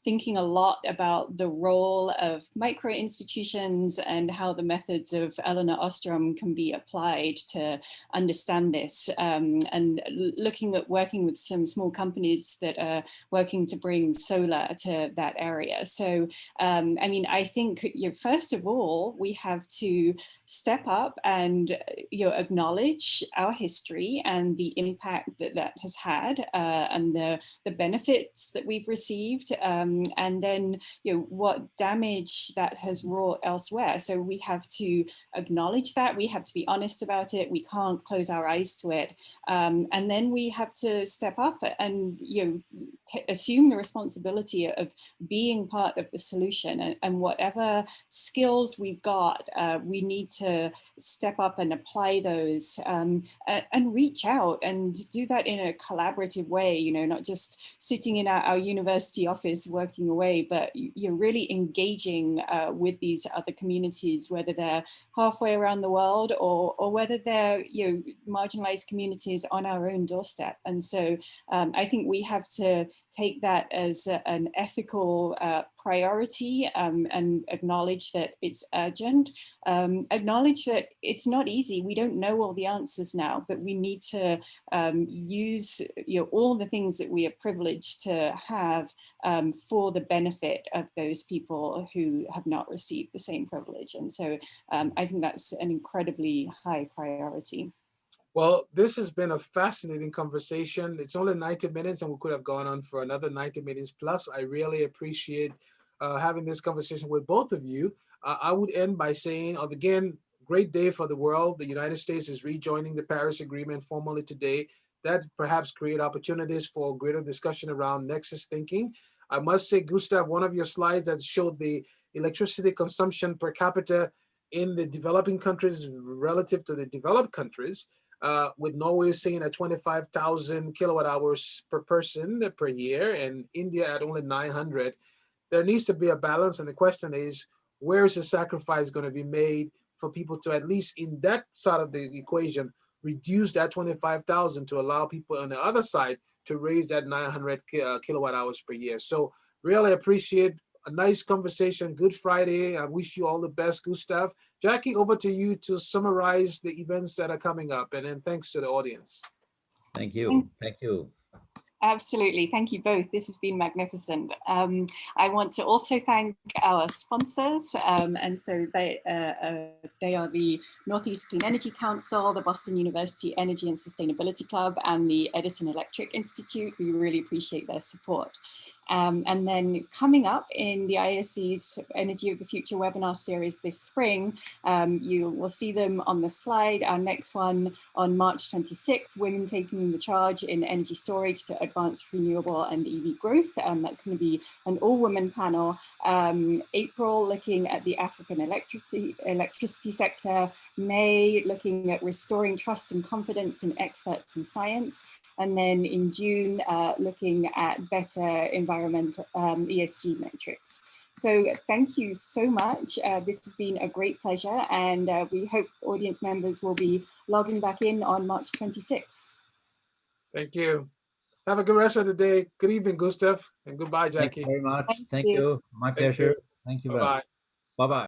thinking a lot about the role of micro institutions and how the methods of Elinor Ostrom can be applied to understand this, and looking at working with some small companies that are working to bring solar to that area. So, I mean, I think first of all, we have to step up and acknowledge our history and the impact that that has had, and the benefits that we've received, and then what damage that has wrought elsewhere. So we have to acknowledge that, we have to be honest about it, we can't close our eyes to it, and then we have to step up and assume the responsibility of being part of the solution, and whatever skills we've got, we need to step up and apply those, and reach out and do that in a collaborative way, not just sitting in our university office working away, but really engaging with these other communities, whether they're halfway around the world or whether they're marginalized communities on our own doorstep. And so I think we have to take that as an ethical priority, and acknowledge that it's urgent, acknowledge that it's not easy. We don't know all the answers now, but we need to use all the things that we are privileged to have for the benefit of those people who have not received the same privilege. And so I think that's an incredibly high priority. Well, this has been a fascinating conversation. It's only 90 minutes and we could have gone on for another 90 minutes plus. I really appreciate having this conversation with both of you. I would end by saying, again, great day for the world. The United States is rejoining the Paris Agreement formally today. That perhaps create opportunities for greater discussion around Nexus thinking. I must say, Gustav, one of your slides that showed the electricity consumption per capita in the developing countries relative to the developed countries, with Norway saying at 25,000 kilowatt hours per person per year, and India at only 900. There needs to be a balance, and the question is, where is the sacrifice going to be made for people to, at least in that side of the equation, reduce that 25,000 to allow people on the other side to raise that 900 kilowatt hours per year. So really appreciate a nice conversation. Good Friday. I wish you all the best, Gustav. Jackie, over to you to summarize the events that are coming up, and then thanks to the audience. Thank you. Thank you. Absolutely. Thank you both. This has been magnificent. I want to also thank our sponsors. And so they are the Northeast Clean Energy Council, the Boston University Energy and Sustainability Club, and the Edison Electric Institute. We really appreciate their support. And then coming up in the ISC's Energy of the Future webinar series this spring, you will see them on the slide. Our next one on March 26th, Women Taking the Charge in Energy Storage to Advance Renewable and EV Growth. That's going to be an all-women panel. April, looking at the African electricity sector. May, looking at restoring trust and confidence in experts in science. And then in June, looking at better environmental ESG metrics. So thank you so much. This has been a great pleasure, and we hope audience members will be logging back in on March 26th. Thank you. Have a good rest of the day. Good evening, Gustav, and goodbye, Jackie. Thank you very much. Thank you. My pleasure. Thank you. Bye-bye. Bye-bye.